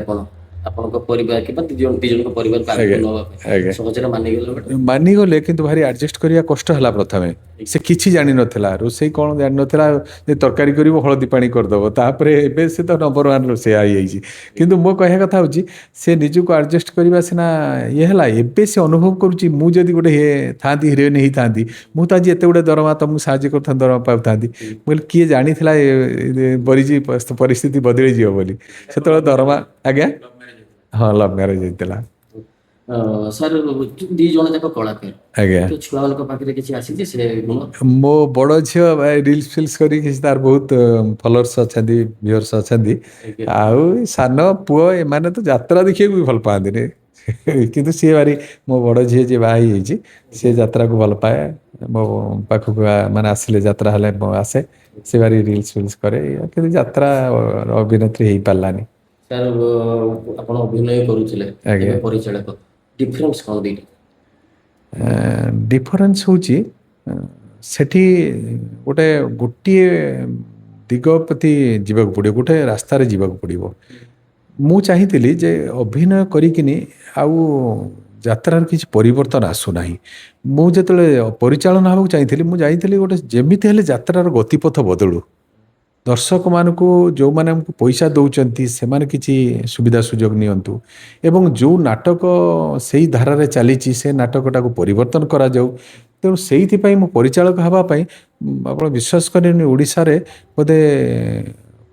ଆପଣଙ୍କ ପରିବାର କିମ୍ବା ଦି ଜଣଙ୍କ ପରିବାରକୁ ଆଗକୁ ଆଜ୍ଞା ନେବା ପାଇଁ ଆଜ୍ଞା ସହଜରେ ମାନିଗଲେ ମ୍ୟାଡ଼ାମ୍? ମାନିଗଲେ, କିନ୍ତୁ ଭାରି ଆଡ଼ଜଷ୍ଟ କରିବା କଷ୍ଟ ହେଲା। ପ୍ରଥମେ ସେ କିଛି ଜାଣିନଥିଲା, ରୋଷେଇ କ'ଣ ଜାଣିନଥିଲା, ଯେ ତରକାରୀ କରିବ ହଳଦୀ ପାଣି କରିଦେବ। ତାପରେ ଏବେ ସେ ତ ନମ୍ବର 1 ରୋଷେଇଆ ହେଇଯାଇଛି। କିନ୍ତୁ ମୋ କହିବା କଥା ହେଉଛି ସେ ନିଜକୁ ଆଡ଼ଜଷ୍ଟ କରିବା ସିନା ଇଏ ହେଲା, ଏବେ ସେ ଅନୁଭବ କରୁଛି ମୁଁ ଯଦି ଗୋଟେ ଥାନ୍ତି ହିରୋଇନ୍ ହେଇଥାନ୍ତି, ମୁଁ ତ ଆଜି ଏତେ ଗୁଡ଼େ ଦରମା ତମକୁ ସାହାଯ୍ୟ କରିଥାନ୍ତି, ଦରମା ପାଉଥାନ୍ତି। ମୁଁ କହିଲି କିଏ ଜାଣିଥିଲା ପରିସ୍ଥିତି ବଦଳିଯିବ ବୋଲି। ସେତେବେଳେ ଦରମା, ଆଜ୍ଞା, ହଁ, ଲଭ୍ ମ୍ୟାରେଜ ହେଇଥିଲା। ସାର୍ ଦି ଜଣ ଯାକ କଳାକାର, ଆଜ୍ଞା, ତ ଛୁଆମାନଙ୍କ ପାଖରେ କିଛି ଆସିଛି ସେ ଗୁଣ? ମୋ ବଡ଼ ଝିଅ ରିଲ୍ସ ଫିଲ୍ସ କରିକି ତାର ବହୁତ ଫଲୋଅର୍ସ ଅଛନ୍ତି, ଭିଉଅର୍ସ ଅଛନ୍ତି। ଆଉ ସାନ ପୁଅ ଏମାନେ ତ ଯାତ୍ରା ଦେଖିବାକୁ ବି ଭଲ ପାଆନ୍ତିନି। କିନ୍ତୁ ସିଏ ଭାରି, ମୋ ବଡ଼ ଝିଅ ଯିଏ ବାହା ହେଇଯାଇଛି, ସିଏ ଯାତ୍ରାକୁ ଭଲ ପାଏ। ମୋ ପାଖକୁ ମାନେ ଆସିଲେ, ଯାତ୍ରା ହେଲେ ଆସେ। ସେ ଭାରି ରିଲ୍ସ ଫିଲ୍ସ କରେ, କିନ୍ତୁ ଯାତ୍ରା ଅଭିନେତ୍ରୀ ହେଇପାରିଲାନି। ସାର୍ ଆପଣ ଅଭିନୟ କରୁଥିଲେ, ଆଜ୍ଞା। ଏବେ ପରିଚାଳକ, ଡିଫରେନ୍ସ କ'ଣ ଦିଟା? ଡିଫରେନ୍ସ ହେଉଛି ସେଠି ଗୋଟିଏ ଦିଗ ପ୍ରତି ଯିବାକୁ ପଡ଼ିବ, ଗୋଟେ ରାସ୍ତାରେ ଯିବାକୁ ପଡ଼ିବ। ମୁଁ ଚାହିଁଥିଲି ଯେ ଅଭିନୟ କରିକିନି ଆଉ ଯାତ୍ରାର କିଛି ପରିବର୍ତ୍ତନ ଆସୁନାହିଁ। ମୁଁ ଯେତେବେଳେ ପରିଚାଳନା ହେବାକୁ ଚାହିଁଥିଲି, ମୁଁ ଚାହିଁଥିଲି ଗୋଟେ ଯେମିତି ହେଲେ ଯାତ୍ରାର ଗତିପଥ ବଦଳୁ। ଦର୍ଶକମାନଙ୍କୁ ଯେଉଁମାନେ ଆମକୁ ପଇସା ଦେଉଛନ୍ତି ସେମାନେ କିଛି ସୁବିଧା ସୁଯୋଗ ନିଅନ୍ତୁ ଏବଂ ଯେଉଁ ନାଟକ ସେଇ ଧାରାରେ ଚାଲିଛି ସେ ନାଟକଟାକୁ ପରିବର୍ତ୍ତନ କରାଯାଉ। ତେଣୁ ସେଇଥିପାଇଁ ମୁଁ ପରିଚାଳକ ହେବା ପାଇଁ ଆପଣ ବିଶ୍ୱାସ କରିବେନି ଓଡ଼ିଶାରେ ବୋଧେ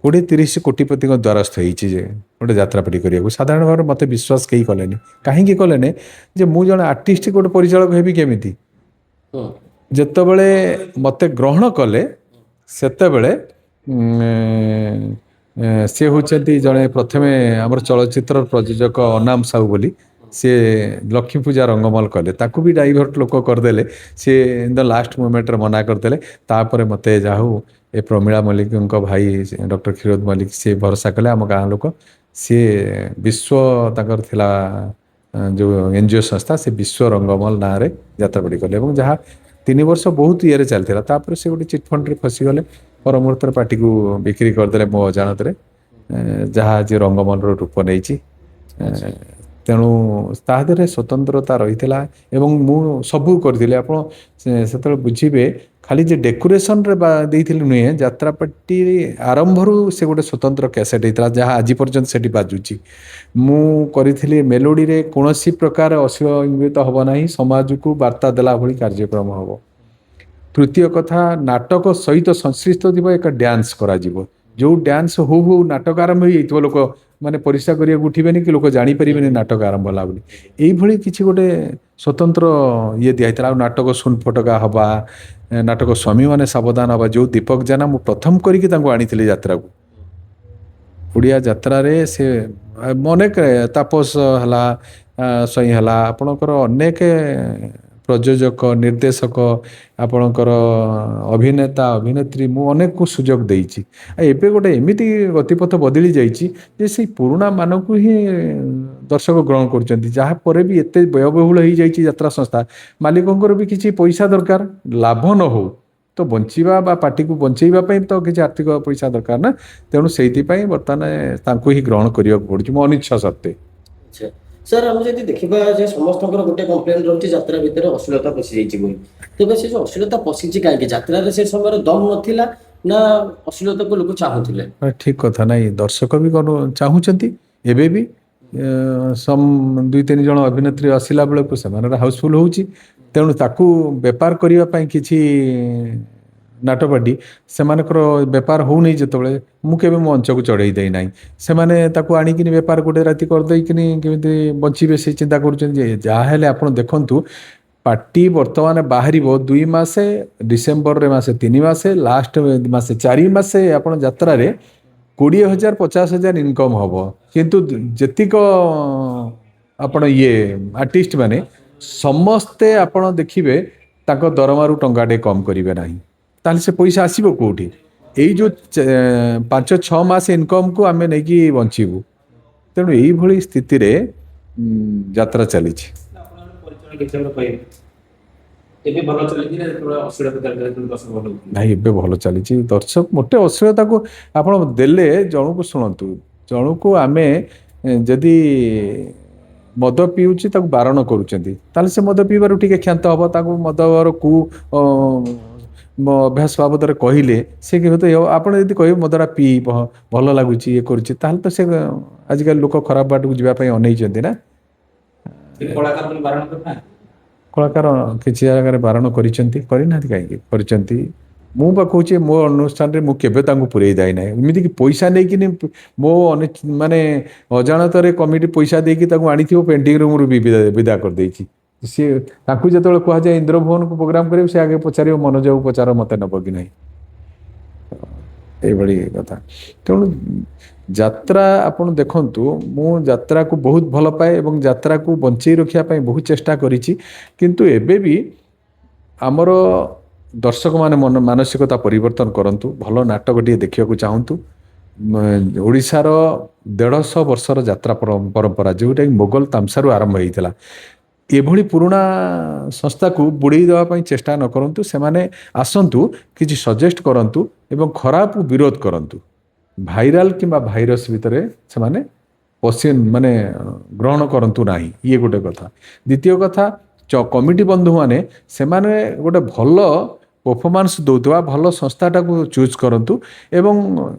20-30 କୋଟିପତିଙ୍କ ଦ୍ୱାରସ୍ଥ ହେଇଛି ଯେ ଗୋଟେ ଯାତ୍ରାପାଟି କରିବାକୁ। ସାଧାରଣ ଭାବରେ ମୋତେ ବିଶ୍ୱାସ କେହି କଲେନି। କାହିଁକି କଲେନି ଯେ ମୁଁ ଜଣେ ଆର୍ଟିଷ୍ଟ ଗୋଟେ ପରିଚାଳକ ହେବି କେମିତି। ହୁଁ ଯେତେବେଳେ ମୋତେ ଗ୍ରହଣ କଲେ ସେତେବେଳେ ସେ ହେଉଛନ୍ତି ଜଣେ ପ୍ରଥମେ ଆମର ଚଳଚ୍ଚିତ୍ର ପ୍ରଯୋଜକ ଅନାମ ସାହୁ ବୋଲି ସିଏ ଲକ୍ଷ୍ମୀ ପୂଜା ରଙ୍ଗମଲ କଲେ ତାକୁ ବି ଡାଇଭର୍ଟ ଲୋକ କରିଦେଲେ। ସିଏ ଇନ୍ ଦ ଲାଷ୍ଟ ମୋମେଣ୍ଟରେ ମନା କରିଦେଲେ। ତାପରେ ମୋତେ ଯାହା ହଉ ଏ ପ୍ରମିଳା ମଲ୍ଲିକଙ୍କ ଭାଇ ଡକ୍ଟର କ୍ଷୀରୋଦ ମଲ୍ଲିକ ସିଏ ଭରସା କଲେ ଆମ ଗାଁ ଲୋକ। ସିଏ ବିଶ୍ୱ ତାଙ୍କର ଥିଲା ଯେଉଁ NGO ସଂସ୍ଥା ସେ ବିଶ୍ୱ ରଙ୍ଗମଲ ନାଁରେ ଯାତ୍ରାପାଟି କଲେ ଏବଂ ଯାହା 3 ବର୍ଷ ବହୁତ ଇଏରେ ଚାଲିଥିଲା। ତାପରେ ସେ ଗୋଟେ ଚିଟଫଣ୍ଡରେ ଫସିଗଲେ। ପର ମୁହୂର୍ତ୍ତରେ ପାର୍ଟିକୁ ବିକ୍ରି କରିଦେଲେ ମୋ ଅଜାଣତରେ ଯାହା ଆଜି ରଙ୍ଗମଲର ରୂପ ନେଇଛି। ଆଚ୍ଛା ତେଣୁ ତା ଦେହରେ ସ୍ୱତନ୍ତ୍ରତା ରହିଥିଲା ଏବଂ ମୁଁ ସବୁ କରିଥିଲି। ଆପଣ ସେତେବେଳେ ବୁଝିବେ ଖାଲି ଯେ ଡେକୋରେସନରେ ଦେଇଥିଲି ନୁହେଁ ଯାତ୍ରାପାଟି ଆରମ୍ଭରୁ ସେ ଗୋଟେ ସ୍ୱତନ୍ତ୍ର କ୍ୟାସେଟ୍ ହେଇଥିଲା ଯାହା ଆଜି ପର୍ଯ୍ୟନ୍ତ ସେଠି ବାଜୁଛି। ମୁଁ କରିଥିଲି ମେଲୋଡ଼ିରେ କୌଣସି ପ୍ରକାର ଅଶ୍ଳୀଳ ଇଙ୍ଗିତ ହେବ ନାହିଁ, ସମାଜକୁ ବାର୍ତ୍ତା ଦେଲା ଭଳି କାର୍ଯ୍ୟକ୍ରମ ହେବ। ତୃତୀୟ କଥା ନାଟକ ସହିତ ସଂଶ୍ଳିଷ୍ଟ ଥିବ ଏକ ଡ୍ୟାନ୍ସ କରାଯିବ। ଯେଉଁ ଡ୍ୟାନ୍ସ ହଉ ହଉ ନାଟକ ଆରମ୍ଭ ହେଇଯାଇଥିବ ଲୋକ ମାନେ ପରିସ୍ରା କରିବାକୁ ଉଠିବେନି କି ଲୋକ ଜାଣିପାରିବେନି ନାଟକ ଆରମ୍ଭ ହେଲା ବୋଲି। ଏଇଭଳି କିଛି ଗୋଟେ ସ୍ୱତନ୍ତ୍ର ଇଏ ଦିଆହେଇଥିଲା। ଆଉ ନାଟକ ସୁନ୍ ଫଟକା ହେବା, ନାଟକ ସ୍ୱାମୀମାନେ ସାବଧାନ ହେବା, ଯେଉଁ ଦୀପକ ଜେନା ମୁଁ ପ୍ରଥମ କରିକି ତାଙ୍କୁ ଆଣିଥିଲି ଯାତ୍ରାକୁ ଓଡ଼ିଆ ଯାତ୍ରାରେ ସେ ଅନେକ ତାପସ ହେଲା ସ୍ୱାଇଁ ହେଲା ଆପଣଙ୍କର ଅନେକ ପ୍ରଯୋଜକ ନିର୍ଦ୍ଦେଶକ ଆପଣଙ୍କର ଅଭିନେତା ଅଭିନେତ୍ରୀ ମୁଁ ଅନେକକୁ ସୁଯୋଗ ଦେଇଛି। ଏବେ ଗୋଟେ ଏମିତି ଗତିପଥ ବଦଳି ଯାଇଛି ଯେ ସେଇ ପୁରୁଣା ମାନଙ୍କୁ ହିଁ ଦର୍ଶକ ଗ୍ରହଣ କରୁଛନ୍ତି। ଯାହାପରେ ବି ଏତେ ବ୍ୟୟବହୁଳ ହେଇଯାଇଛି ଯାତ୍ରା ସଂସ୍ଥା ମାଲିକଙ୍କର ବି କିଛି ପଇସା ଦରକାର ଲାଭ ନ ହଉ ତ ବଞ୍ଚିବା ବା ପାର୍ଟିକୁ ବଞ୍ଚେଇବା ପାଇଁ ତ କିଛି ଆର୍ଥିକ ପଇସା ଦରକାର ନା। ତେଣୁ ସେଇଥିପାଇଁ ବର୍ତ୍ତମାନ ତାଙ୍କୁ ହିଁ ଗ୍ରହଣ କରିବାକୁ ପଡୁଛି ମୋ ଅନିଚ୍ଛା ସତ୍ତ୍ୱେ। ଆଚ୍ଛା ସାର୍ ଆମେ ଯଦି ଦେଖିବା ଯେ ସମସ୍ତଙ୍କର ଗୋଟେ କମ୍ପ୍ଲେନ ରହୁଛି ଯାତ୍ରା ଭିତରେ ଅଶ୍ଳୀଳତା ପଶିଯାଇଛି ବୋଲି। ତେବେ ସେ ଯୋଉ ଅଶ୍ଳୀଳତା ପଶିଛି କାହିଁକି ଯାତ୍ରାରେ ସେ ସମୟରେ ଦମ ନଥିଲା ନା ଅଶ୍ଳୀଳତାକୁ ଲୋକ ଚାହୁଁଥିଲେ? ଠିକ କଥା ନାଇଁ ଦର୍ଶକ ବି ଚାହୁଁଛନ୍ତି ଏବେ ବି ସମ୍ 2-3 ଜଣ ଅଭିନେତ୍ରୀ ଆସିଲା ବେଳକୁ ସେମାନଙ୍କର ହାଉସଫୁଲ ହେଉଛି। ତେଣୁ ତାକୁ ବେପାର କରିବା ପାଇଁ କିଛି ନାଟପାଟି ସେମାନଙ୍କର ବେପାର ହଉନି ଯେତେବେଳେ ମୁଁ କେବେ ମୋ ଅଞ୍ଚକୁ ଚଢ଼େଇ ଦେଇନାହିଁ। ସେମାନେ ତାକୁ ଆଣିକିନି ବେପାର ଗୋଟେ ରାତି କରିଦେଇକିନି କେମିତି ବଞ୍ଚିବେ ସେ ଚିନ୍ତା କରୁଛନ୍ତି। ଯେ ଯାହା ହେଲେ ଆପଣ ଦେଖନ୍ତୁ ପାର୍ଟି ବର୍ତ୍ତମାନ ବାହାରିବ 2 ମାସେ ଡିସେମ୍ବରରେ ମାସେ 3 ମାସେ ଲାଷ୍ଟ ମାସେ 4 ମାସେ ଆପଣ ଯାତ୍ରାରେ 20,000 50,000 ଇନକମ୍ ହେବ। କିନ୍ତୁ ଯେତିକ ଆପଣ ଇଏ ଆର୍ଟିଷ୍ଟ ମାନେ ସମସ୍ତେ ଆପଣ ଦେଖିବେ ତାଙ୍କ ଦରମାରୁ ଟଙ୍କାଟେ କମ୍ କରିବେ ନାହିଁ। ତାହେଲେ ସେ ପଇସା ଆସିବ କୋଉଠି? ଏଇ ଯେଉଁ 5-6 ମାସ ଇନକମ୍କୁ ଆମେ ନେଇକି ବଞ୍ଚିବୁ। ତେଣୁ ଏଇଭଳି ସ୍ଥିତିରେ ଯାତ୍ରା ଚାଲିଛି। ଏବେ ଭଲ ଚାଲିଛି ନା ଯେତେବେଳେ ଅଶ୍ଳୀଳତା ଚାଲିଥିଲା ସେତେବେଳେ ଦର୍ଶକ ଭଲ ହଉଥିଲେ? ନାଇଁ ଏବେ ଭଲ ଚାଲିଛି ଦର୍ଶକ ମୋଟେ ଅଶ୍ଳୀଳତାକୁ ଆପଣ ଦେଲେ ଜଣକୁ ଶୁଣନ୍ତୁ ଜଣକୁ ଆମେ ଯଦି ମଦ ପିଉଛି ତାକୁ ବାରଣ କରୁଛନ୍ତି ତାହେଲେ ସେ ମଦ ପିଇବାରୁ ଟିକେ କ୍ଷାନ୍ତ ହେବ। ତାକୁ ମଦର ଅଭ୍ୟାସ ବାବଦରେ କହିଲେ ସେ କେବେ ତ ଆପଣ ଯଦି କହିବେ ମଦଟା ପିଇ ଭଲ ଲାଗୁଛି ଇଏ କରୁଛି ତାହେଲେ ତ ସେ ଆଜିକାଲି ଲୋକ ଖରାପ ବାଟକୁ ଯିବା ପାଇଁ ଅନେଇଛନ୍ତି ନା। କଳାକାର ବାରଣ କରିଥାନ୍ତି। କଳାକାର କିଛି ଜାଗାରେ ବାରଣ କରିଛନ୍ତି କରିନାହାନ୍ତି କାହିଁକି କରିଛନ୍ତି। ମୁଁ ବା କହୁଛି ମୋ ଅନୁଷ୍ଠାନରେ ମୁଁ କେବେ ତାଙ୍କୁ ପୁରେଇ ଦେଇ ନାହିଁ। ଏମିତିକି ପଇସା ନେଇକିନି ମୋ ମାନେ ଅଜାଣତରେ କମିଟି ପଇସା ଦେଇକି ତାକୁ ଆଣିଥିବ ପେଣ୍ଟିଂ ରୁମ୍ରୁ ବିଦା କରିଦେଇଛି। ସିଏ ତାଙ୍କୁ ଯେତେବେଳେ କୁହାଯାଏ ଇନ୍ଦ୍ରଭୁବନକୁ ପ୍ରୋଗ୍ରାମ କରିବ ସେ ଆଗେ ପଚାରିବ ମନୋଜକୁ ପଚାର ମତେ ନେବ କି ନାହିଁ। ଏଇଭଳି କଥା। ତେଣୁ ଯାତ୍ରା ଆପଣ ଦେଖନ୍ତୁ ମୁଁ ଯାତ୍ରାକୁ ବହୁତ ଭଲ ପାଏ ଏବଂ ଯାତ୍ରାକୁ ବଞ୍ଚେଇ ରଖିବା ପାଇଁ ବହୁତ ଚେଷ୍ଟା କରିଛି। କିନ୍ତୁ ଏବେ ବି ଆମର ଦର୍ଶକମାନେ ମାନସିକତା ପରିବର୍ତ୍ତନ କରନ୍ତୁ। ଭଲ ନାଟକ ଟିଏ ଦେଖିବାକୁ ଚାହୁଁନ୍ତୁ। ଓଡ଼ିଶାର 150 ବର୍ଷର ଯାତ୍ରା ପରମ୍ପରା ଯେଉଁଟାକି ମୋଗଲ ତାମସାରୁ ଆରମ୍ଭ ହେଇଥିଲା। ଏଭଳି ପୁରୁଣା ସଂସ୍ଥାକୁ ବୁଡ଼େଇ ଦେବା ପାଇଁ ଚେଷ୍ଟା ନ କରନ୍ତୁ। ସେମାନେ ଆସନ୍ତୁ କିଛି ସଜେଷ୍ଟ କରନ୍ତୁ ଏବଂ ଖରାପକୁ ବିରୋଧ କରନ୍ତୁ। ଭାଇରାଲ କିମ୍ବା ଭାଇରସ ଭିତରେ ସେମାନେ ମାନେ ଗ୍ରହଣ କରନ୍ତୁ ନାହିଁ। ଇଏ ଗୋଟେ କଥା। ଦ୍ୱିତୀୟ କଥା କମିଟି ବନ୍ଧୁମାନେ ସେମାନେ ଗୋଟେ ଭଲ ପରଫର୍ମାନ୍ସ ଦେଉଥିବା ଭଲ ସଂସ୍ଥାଟାକୁ ଚୁଜ୍ କରନ୍ତୁ ଏବଂ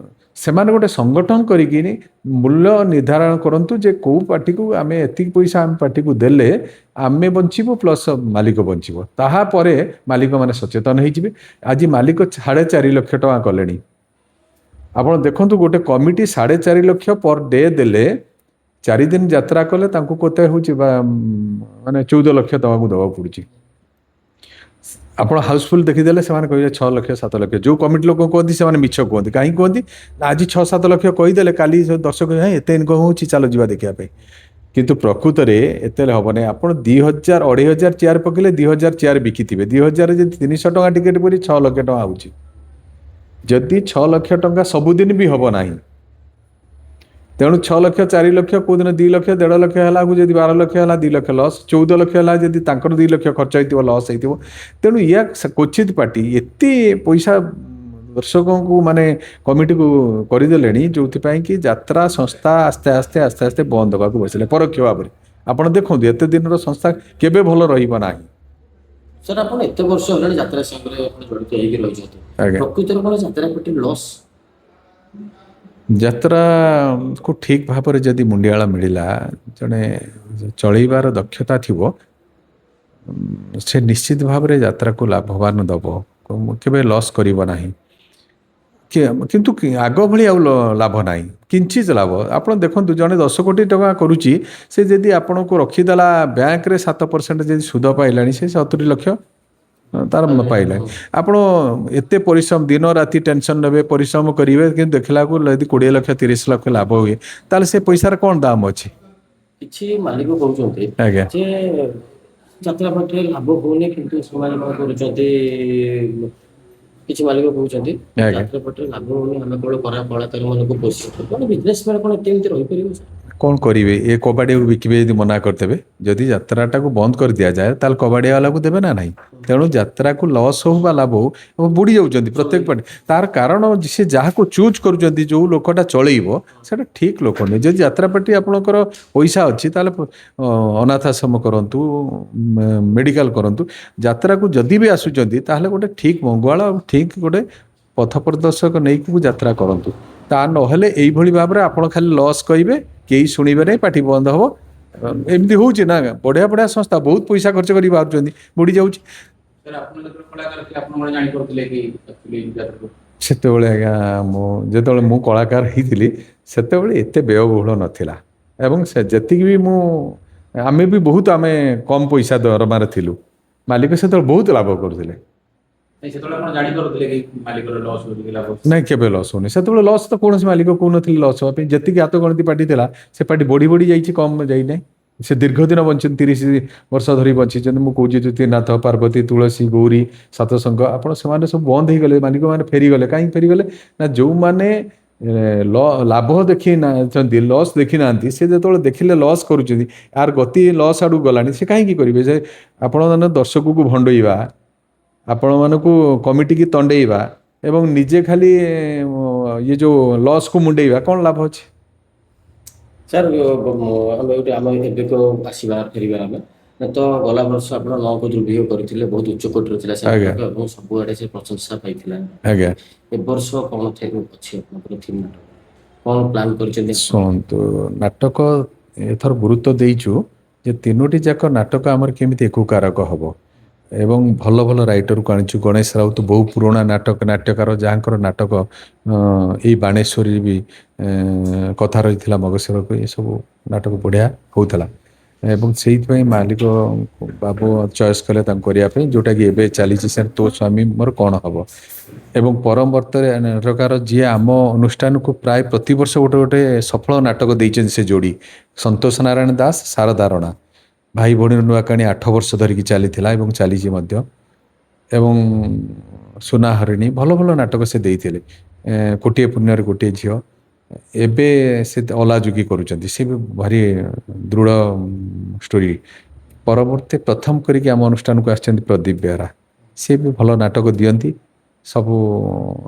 ସେମାନେ ଗୋଟେ ସଂଗଠନ କରିକି ମୂଲ୍ୟ ନିର୍ଦ୍ଧାରଣ କରନ୍ତୁ ଯେ କେଉଁ ପାର୍ଟିକୁ ଆମେ ଏତିକି ପଇସା ଆମ ପାର୍ଟିକୁ ଦେଲେ ଆମେ ବଞ୍ଚିବୁ ପ୍ଲସ୍ ମାଲିକ ବଞ୍ଚିବ। ତାହାପରେ ମାଲିକମାନେ ସଚେତନ ହେଇଯିବେ। ଆଜି ମାଲିକ 4.5 ଲକ୍ଷ ଟଙ୍କା କଲେଣି। ଆପଣ ଦେଖନ୍ତୁ ଗୋଟେ କମିଟି 4.5 ଲକ୍ଷ ପର ଡେ ଦେଲେ 4 ଦିନ ଯାତ୍ରା କଲେ ତାଙ୍କୁ କେତେ ହେଉଛି ମାନେ 14 ଲକ୍ଷ ଟଙ୍କାକୁ ଦେବାକୁ ପଡ଼ୁଛି। ଆପଣ ହାଉସଫୁଲ୍ ଦେଖିଦେଲେ ସେମାନେ କହିବେ 6 ଲକ୍ଷ 7 ଲକ୍ଷ। ଯେଉଁ କମିଟି ଲୋକ କୁହନ୍ତି ସେମାନେ ମିଛ କୁହନ୍ତି। କାହିଁକି କୁହନ୍ତି ନା ଆଜି 6-7 ଲକ୍ଷ କହିଦେଲେ କାଲି ଦର୍ଶକ ଏତେ ଇନକମ୍ ହେଉଛି ଚାଲ ଯିବା ଦେଖିବା ପାଇଁ। କିନ୍ତୁ ପ୍ରକୃତରେ ଏତେ ହେବନି। ଆପଣ 2000 2500 ଚେୟାର ପକେଇଲେ 2000 ଚେୟାର ବିକିଥିବେ। 2000 ଯଦି 300 ଟଙ୍କା ଟିକେଟ୍ ପରି 6 ଲକ୍ଷ ଟଙ୍କା ହେଉଛି। ଯଦି 6 ଲକ୍ଷ ଟଙ୍କା ସବୁଦିନ ବି ହେବ ନାହିଁ, ତେଣୁ 6 ଲକ୍ଷ 4 ଲକ୍ଷ କେଉଁଦିନ 2 ଲକ୍ଷ 1.5 ଲକ୍ଷ ହେଲା ଯଦି 12 ଲକ୍ଷ ହେଲା 2 ଲକ୍ଷ ଲସ୍, 14 ଲକ୍ଷ ହେଲା ଯଦି ତାଙ୍କର 2 ଲକ୍ଷ ଖର୍ଚ୍ଚ ହେଇଥିବ ଲସ୍ ହେଇଥିବ। ତେଣୁ ୟା କ୍ୱଚିତ୍ ପାର୍ଟି ଏତେ ପଇସା ଦର୍ଶକଙ୍କୁ ମାନେ କମିଟିକୁ କରିଦେଲେଣି ଯେଉଁଥିପାଇଁ କି ଯାତ୍ରା ସଂସ୍ଥା ଆସ୍ତେ ଆସ୍ତେ ବନ୍ଦ ହେବାକୁ ବସିଲେ ପରୋକ୍ଷ ଭାବରେ। ଆପଣ ଦେଖନ୍ତୁ ଏତେ ଦିନର ସଂସ୍ଥା କେବେ ଭଲ ରହିବ ନାହିଁ। ସାର୍ ଆପଣ ଏତେ ବର୍ଷ ହେଲାଣି ଯାତ୍ରା ସାଙ୍ଗରେ ଆପଣ ଜଡ଼ିତ ହେଇକି ରହିଛନ୍ତି, ଆଜ୍ଞା। ପ୍ରକୃତରେ କ'ଣ ଯାତ୍ରା ପାର୍ଟି ଲସ୍? ଯାତ୍ରାକୁ ଠିକ୍ ଭାବରେ ଯଦି ମୁଣ୍ଡିଆଳ ମିଳିଲା, ଜଣେ ଚଳେଇବାର ଦକ୍ଷତା ଥିବ, ସେ ନିଶ୍ଚିତ ଭାବରେ ଯାତ୍ରାକୁ ଲାଭବାନ ଦେବ, କେବେ ଲସ୍ କରିବ ନାହିଁ। କିନ୍ତୁ ଆଗ ଭଳି ଆଉ ଲାଭ ନାହିଁ, କିଞ୍ଚିତ୍ ଲାଭ। ଆପଣ ଦେଖନ୍ତୁ ଜଣେ 10 କୋଟି ଟଙ୍କା କରୁଛି, ସେ ଯଦି ଆପଣଙ୍କୁ ରଖିଦେଲା ବ୍ୟାଙ୍କରେ 7% ଯଦି ସୁଧ ପାଇଲାଣି, ସେ 70 ଲକ୍ଷ ତାର ପାଇଲାଣି। ଆପଣ ଏତେ ପରିଶ୍ରମ ଦିନ ରାତି ଟେନସନ୍ ନେବେ, ପରିଶ୍ରମ କରିବେ, କିନ୍ତୁ ଦେଖିଲାକୁ ଯଦି 20 ଲକ୍ଷ 30 ଲକ୍ଷ ଲାଭ ହୁଏ, ତାହେଲେ ସେ ପଇସାର କ'ଣ ଦାମ ଅଛି? କିଛି ମାଲିକ କହୁଛନ୍ତି ଆଜ୍ଞା ଯେ ଯାତ୍ରା ପାର୍ଟିରେ ଲାଭ ହଉନି, କିନ୍ତୁ ସେମାନେ କ'ଣ କରୁଛନ୍ତି, କିଛି ମାଲିକ କହୁଛନ୍ତି ଆଜ୍ଞା। ଯାତ୍ରା ପାର୍ଟିରେ ଲାଭ ହଉନି, ଆମେ କେବଳ କଳାକାର ମାନଙ୍କୁ ପୋଷିଛୁ। କ'ଣ ବିଜନେସ୍ ମ୍ୟାନ୍ କ'ଣ ଏମିତି ରହିପାରିବ? କ'ଣ କରିବେ? ଏ କବାଡ଼ିକୁ ବିକିବେ ଯଦି ମନା କରିଦେବେ। ଯଦି ଯାତ୍ରାଟାକୁ ବନ୍ଦ କରିଦିଆଯାଏ ତାହେଲେ କବାଡ଼ିଆ ବାଲାକୁ ଦେବେ ନା ନାହିଁ। ତେଣୁ ଯାତ୍ରାକୁ ଲସ୍ ହଉ ବା ଲାଭ ହଉ ବୁଡ଼ି ଯାଉଛନ୍ତି ପ୍ରତ୍ୟେକ ପାର୍ଟି। ତାର କାରଣ ସେ ଯାହାକୁ ଚୁଜ୍ କରୁଛନ୍ତି, ଯେଉଁ ଲୋକଟା ଚଳେଇବ ସେଇଟା ଠିକ୍ ଲୋକ ନୁହେଁ। ଯଦି ଯାତ୍ରା ପାର୍ଟି ଆପଣଙ୍କର ପଇସା ଅଛି ତାହେଲେ ଅନାଥ ଆଶ୍ରମ କରନ୍ତୁ, ମେଡ଼ିକାଲ କରନ୍ତୁ। ଯାତ୍ରାକୁ ଯଦି ବି ଆସୁଛନ୍ତି ତାହେଲେ ଗୋଟେ ଠିକ୍ ମଙ୍ଗୁଆଳ ଆଉ ଠିକ୍ ଗୋଟେ ପଥ ପ୍ରଦର୍ଶକ ନେଇକି ଯାତ୍ରା କରନ୍ତୁ। ତା ନହେଲେ ଏଇଭଳି ଭାବରେ ଆପଣ ଖାଲି ଲସ୍ କହିବେ, କେହି ଶୁଣିବେ ନାହିଁ, ପାର୍ଟି ବନ୍ଦ ହେବ। ଏମିତି ହେଉଛି ନା? ବଢ଼ିଆ ବଢ଼ିଆ ସଂସ୍ଥା ବହୁତ ପଇସା ଖର୍ଚ୍ଚ କରି ବାହାରୁଛନ୍ତି, ବୁଡ଼ି ଯାଉଛି। ସେତେବେଳେ ଆଜ୍ଞା ଯେତେବେଳେ ମୁଁ କଳାକାର ହେଇଥିଲି ସେତେବେଳେ ଏତେ ବ୍ୟୟବହୁଳ ନଥିଲା ଏବଂ ସେ ଯେତିକି ବି ଆମେ ବି ବହୁତ କମ୍ ପଇସା ଦରମାରେ ଥିଲୁ। ମାଲିକ ସେତେବେଳେ ବହୁତ ଲାଭ କରୁଥିଲେ। ନାଇଁ କେବେ ଲସ୍ ହଉନି। ସେତେବେଳେ ଲସ୍ ତ କୌଣସି ମାଲିକ କହୁନଥିଲେ ଲସ୍ ହେବା ପାଇଁ। ଯେତିକି ହାତ ଗଣତି ପାର୍ଟି ଥିଲା ସେ ପାର୍ଟି ବଢ଼ି ଯାଇଛି, କମ୍ ଯାଇନାହିଁ। ସେ ଦୀର୍ଘ ଦିନ ବଞ୍ଚିଛନ୍ତି, 30 ବର୍ଷ ଧରି ବଞ୍ଚିଛନ୍ତି। ମୁଁ କହୁଛି ଜ୍ୟୋତିନାଥ, ପାର୍ବତୀ, ତୁଳସୀ, ଗୌରୀ, ସାତସଙ୍ଗ, ଆପଣ ସେମାନେ ସବୁ ବନ୍ଦ ହେଇଗଲେ, ମାଲିକମାନେ ଫେରିଗଲେ। କାହିଁକି ଫେରିଗଲେ ନା ଯେଉଁମାନେ ଲାଭ ଦେଖିନାହାନ୍ତି, ଲସ୍ ଦେଖିନାହାନ୍ତି, ସେ ଯେତେବେଳେ ଦେଖିଲେ ଲସ୍ କରୁଛନ୍ତି, ଆର ଗତି ଲସ୍ ଆଡ଼କୁ ଗଲାଣି, ସେ କାହିଁକି କରିବେ? ଯେ ଆପଣମାନେ ଦର୍ଶକକୁ ଭଣ୍ଡେଇବା, ଆପଣମାନଙ୍କୁ କମିଟିକି ତଣ୍ଡେଇବା ଏବଂ ନିଜେ ଖାଲି ଇଏ ଯେଉଁ ଲସ୍କୁ ମୁଣ୍ଡେଇବା, କ'ଣ ଲାଭ ଅଛି? ସାର୍ ଆମେ ଗୋଟେ ଆମ ଏବେ ଆସିବା ଫେରିବା ଆମେ ତ ଗଲା ବର୍ଷ ଆପଣ 9 ଦୁର୍ବିହ କରିଥିଲେ, ବହୁତ ଉଚ୍ଚ କୋଟିର ଥିଲା ସେ ଆଜ୍ଞା ନାଟକ ଏବଂ ସବୁଆଡ଼େ ସେ ପ୍ରଶଂସା ପାଇଥିଲା। ଆଜ୍ଞା। ଏ ବର୍ଷ କ'ଣ ଅଛି ଆପଣଙ୍କର ଥିମ୍ ନାଟକ, କ'ଣ ପ୍ଲାନ୍ କରିଛନ୍ତି? ଶୁଣନ୍ତୁ, ନାଟକ ଏଥର ଗୁରୁତ୍ୱ ଦେଇଛୁ ଯେ 3ଟି ଯାକ ନାଟକ ଆମର କେମିତି ଏକକାରକ ହେବ ଏବଂ ଭଲ ଭଲ ରାଇଟରକୁ ଆଣିଛୁ। ଗଣେଶ ରାଉତ ବହୁ ପୁରୁଣା ନାଟ୍ୟକାର, ଯାହାଙ୍କର ନାଟକ ଏଇ ବାଣେଶ୍ୱରୀ ବି କଥା ରହିଥିଲା, ମଗଶିରକୁ, ଏସବୁ ନାଟକ ବଢ଼ିଆ ହେଉଥିଲା ଏବଂ ସେଇଥିପାଇଁ ମାଲିକ ବାବୁ ଚଏସ୍ କଲେ ତାଙ୍କୁ କରିବା ପାଇଁ, ଯେଉଁଟାକି ଏବେ ଚାଲିଛି ସାର୍ ତୋ ସ୍ୱାମୀ ମୋର କ'ଣ ହେବ। ଏବଂ ପରବର୍ତ୍ତରେ ନାଟକକାର ଯିଏ ଆମ ଅନୁଷ୍ଠାନକୁ ପ୍ରାୟ ପ୍ରତିବର୍ଷ ଗୋଟେ ସଫଳ ନାଟକ ଦେଇଛନ୍ତି, ସେ ଯୋଡ଼ି ସନ୍ତୋଷ ନାରାୟଣ ଦାସ, ଶାରଦା ରଣା। ଭାଇ ଭଉଣୀର ନୂଆ କାହାଣୀ 8 ବର୍ଷ ଧରିକି ଚାଲିଥିଲା ଏବଂ ଚାଲିଛି ମଧ୍ୟ। ଏବଂ ସୁନା ହରିଣୀ, ଭଲ ଭଲ ନାଟକ ସେ ଦେଇଥିଲେ। କୋଟିଏ ପୁଣ୍ୟରେ ଗୋଟିଏ ଝିଅ। ଏବେ ସେ ଅଲାଯୁଗୀ କରୁଛନ୍ତି, ସେ ବି ଭାରି ଦୃଢ଼ ଷ୍ଟୋରି। ପରବର୍ତ୍ତୀ ପ୍ରଥମ କରିକି ଆମ ଅନୁଷ୍ଠାନକୁ ଆସିଛନ୍ତି ପ୍ରଦୀପ ବେହେରା, ସେ ବି ଭଲ ନାଟକ ଦିଅନ୍ତି ସବୁ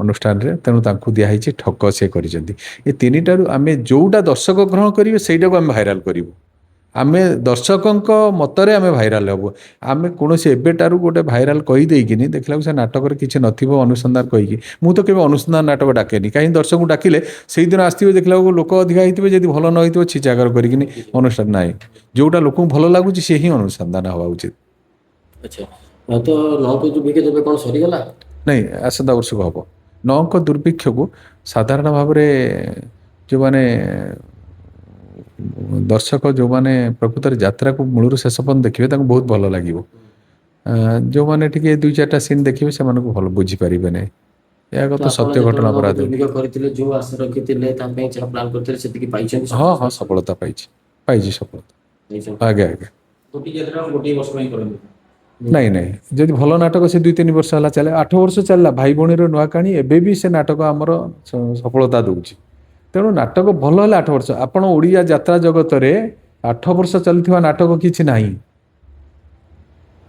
ଅନୁଷ୍ଠାନରେ। ତେଣୁ ତାଙ୍କୁ ଦିଆହେଇଛି ଠକ, ସେ କରିଛନ୍ତି। ଏ 3ଟାରୁ ଆମେ ଯେଉଁଟା ଦର୍ଶକ ଗ୍ରହଣ କରିବେ ସେଇଟାକୁ ଆମେ ଭାଇରାଲ କରିବୁ। ଆମେ ଦର୍ଶକଙ୍କ ମତରେ ଆମେ ଭାଇରାଲ ହେବୁ। ଆମେ କୌଣସି ଏବେଟାରୁ ଗୋଟେ ଭାଇରାଲ କହିଦେଇକିନି ଦେଖିଲାକୁ ସେ ନାଟକରେ କିଛି ନଥିବ ଅନୁସନ୍ଧାନ କହିକି, ମୁଁ ତ କେବେ ଅନୁସନ୍ଧାନ ନାଟକ ଡାକେନି। କାହିଁକି ଦର୍ଶକଙ୍କୁ ଡାକିଲେ ସେଇଦିନ ଆସିଥିବେ ଦେଖିଲାକୁ ଲୋକ ଅଧିକା ହେଇଥିବେ, ଯଦି ଭଲ ନ ହେଇଥିବ ଛିଚାକର କରିକିନି ଅନୁଷ୍ଠାନ ନାହିଁ। ଯୋଉଟା ଲୋକଙ୍କୁ ଭଲ ଲାଗୁଛି ସେ ହିଁ ଅନୁସନ୍ଧାନ ହବା ଉଚିତ। ଆଚ୍ଛା ତ ନଅଙ୍କ ଦୁର୍ଭିକ୍ଷ ଏବେ କଣ ସରିଗଲା? ନାଇଁ, ଆସନ୍ତା ବର୍ଷକୁ ହବ। ନଅଙ୍କ ଦୁର୍ଭିକ୍ଷକୁ ସାଧାରଣ ଭାବରେ ଯେଉଁମାନେ ଦର୍ଶକ ଯେଉଁମାନେ ପ୍ରକୃତରେ ଯାତ୍ରାକୁ ମୂଳରୁ ଶେଷ ପର୍ଯ୍ୟନ୍ତ ଦେଖିବେ ତାଙ୍କୁ ବହୁତ ଭଲ ଲାଗିବ। ଯେଉଁମାନେ ଟିକେ 2-4ଟା ସିନ୍ ଦେଖିବେ ସେମାନଙ୍କୁ ଭଲ ବୁଝିପାରିବେ ନାହିଁ। ଏହା ତ ତ ଆପଣ ସତ୍ୟ ଯେତେବେଳେ ଘଟଣା ନଅଙ୍କ ଅପରାଧ। ଦୁର୍ଭିକ୍ଷ କରିଥିଲେ, ଯୋଉ ଆଶା ରଖିଥିଲେ ତା ପାଇଁ ଯାହା ପ୍ଲାନ୍ କରିଥିଲେ ସେତିକି ପାଇଛନ୍ତି? ହଁ ସଫଳତା ପାଇଛି ସଫଳତା। ପାଇଛନ୍ତି? ଆଜ୍ଞା ଆଜ୍ଞା। ଗୋଟିଏ ଯାତ୍ରା ଗୋଟିଏ ବର୍ଷ ପାଇଁ କରନ୍ତି। ନାଇଁ ଯଦି ଭଲ ନାଟକ ସେ 2-3 ବର୍ଷ ହେଲା ଚାଲେ, 8 ବର୍ଷ ଚାଲିଲା ଭାଇ ଭଉଣୀର ନୂଆ କାହାଣୀ, ଏବେ ବି ସେ ନାଟକ ଆମର ସଫଳତା ଦଉଛି। ତେଣୁ ନାଟକ ଭଲ ହେଲେ 8 ବର୍ଷ। ଆପଣ ଓଡ଼ିଆ ଯାତ୍ରା ଜଗତରେ 8 ବର୍ଷ ଚାଲିଥିବା ନାଟକ କିଛି ନାହିଁ,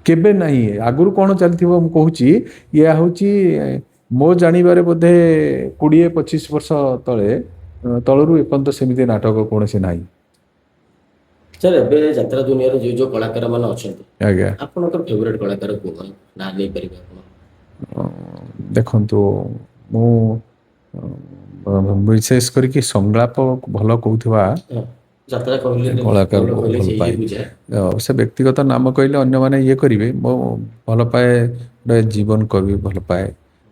କେବେ ନାହିଁ। ଆଗରୁ କଣ ଚାଲିଥିବ ମୁଁ କହୁଛି, ଇଏ ହେଉଛି ମୋ ଜାଣିବାରେ ବୋଧେ 20-25 ବର୍ଷ ତଳରୁ ଏପର୍ଯ୍ୟନ୍ତ ସେମିତି ନାଟକ କୌଣସି ନାହିଁ। ସାର୍ ଏବେ ଯାତ୍ରା ଦୁନିଆରେ ଯୋଉ କଳାକାର ମାନେ ଅଛନ୍ତି, ଆଜ୍ଞା। ଆପଣଙ୍କର ଫେଭରେଟ୍ କଳାକାର କୋଉ ନାଁ ନେଇପାରିବେ ଆପଣ? ଦେଖନ୍ତୁ, ମୁଁ ବିଶେଷ କରିକି ସଂଳାପ ଭଲ କହୁଥିବା ହଁ, ଯାତ୍ରା କହିଲେ ଭଲ କଳାକାରକୁ କହିଲେ ଭଲ ସେ ଇଏ ପାଏ। ବୁଝାଏ। ସେ ବ୍ୟକ୍ତିଗତ ନାମ କହିଲେ ଅନ୍ୟମାନେ ଇଏ କରିବେ। ମୁଁ ଭଲ ପାଏ ଗୋଟେ ଜୀବନ କବି ଭଲ ପାଏ।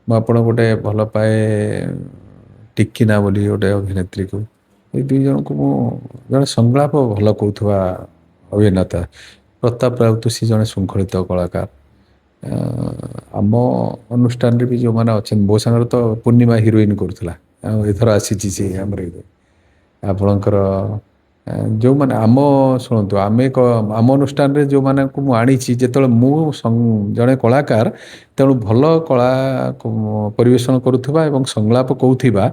ମୁଁ ଆପଣ ଗୋଟେ ଭଲ ପାଏ ଟିକିନା ବୋଲି ଗୋଟେ ଅଭିନେତ୍ରୀକୁ। ଏଇ 2 ଜଣଙ୍କୁ ମୁଁ, ଜଣେ ସଂଳାପ ଭଲ କହୁଥିବା ଅଭିନେତା ପ୍ରତାପ ରାଉତ, ସେ ଜଣେ ଶୃଙ୍ଖଳିତ କଳାକାର। ଆମ ଅନୁଷ୍ଠାନରେ ବି ଯେଉଁମାନେ ଅଛନ୍ତି, ମୋ ସାଙ୍ଗରେ ତ ପୂର୍ଣ୍ଣିମା ହିରୋଇନ୍ କରୁଥିଲା, ଆଉ ଏଥର ଆସିଛି ସେ ଆମର ଆପଣଙ୍କର ଯେଉଁମାନେ ଶୁଣନ୍ତୁ, ଆମ ଅନୁଷ୍ଠାନରେ ଯେଉଁମାନଙ୍କୁ ମୁଁ ଆଣିଛି, ଯେତେବେଳେ ମୁଁ ଜଣେ କଳାକାର, ତେଣୁ ଭଲ କଳା ପରିବେଷଣ କରୁଥିବା ଏବଂ ସଂଳାପ କହୁଥିବା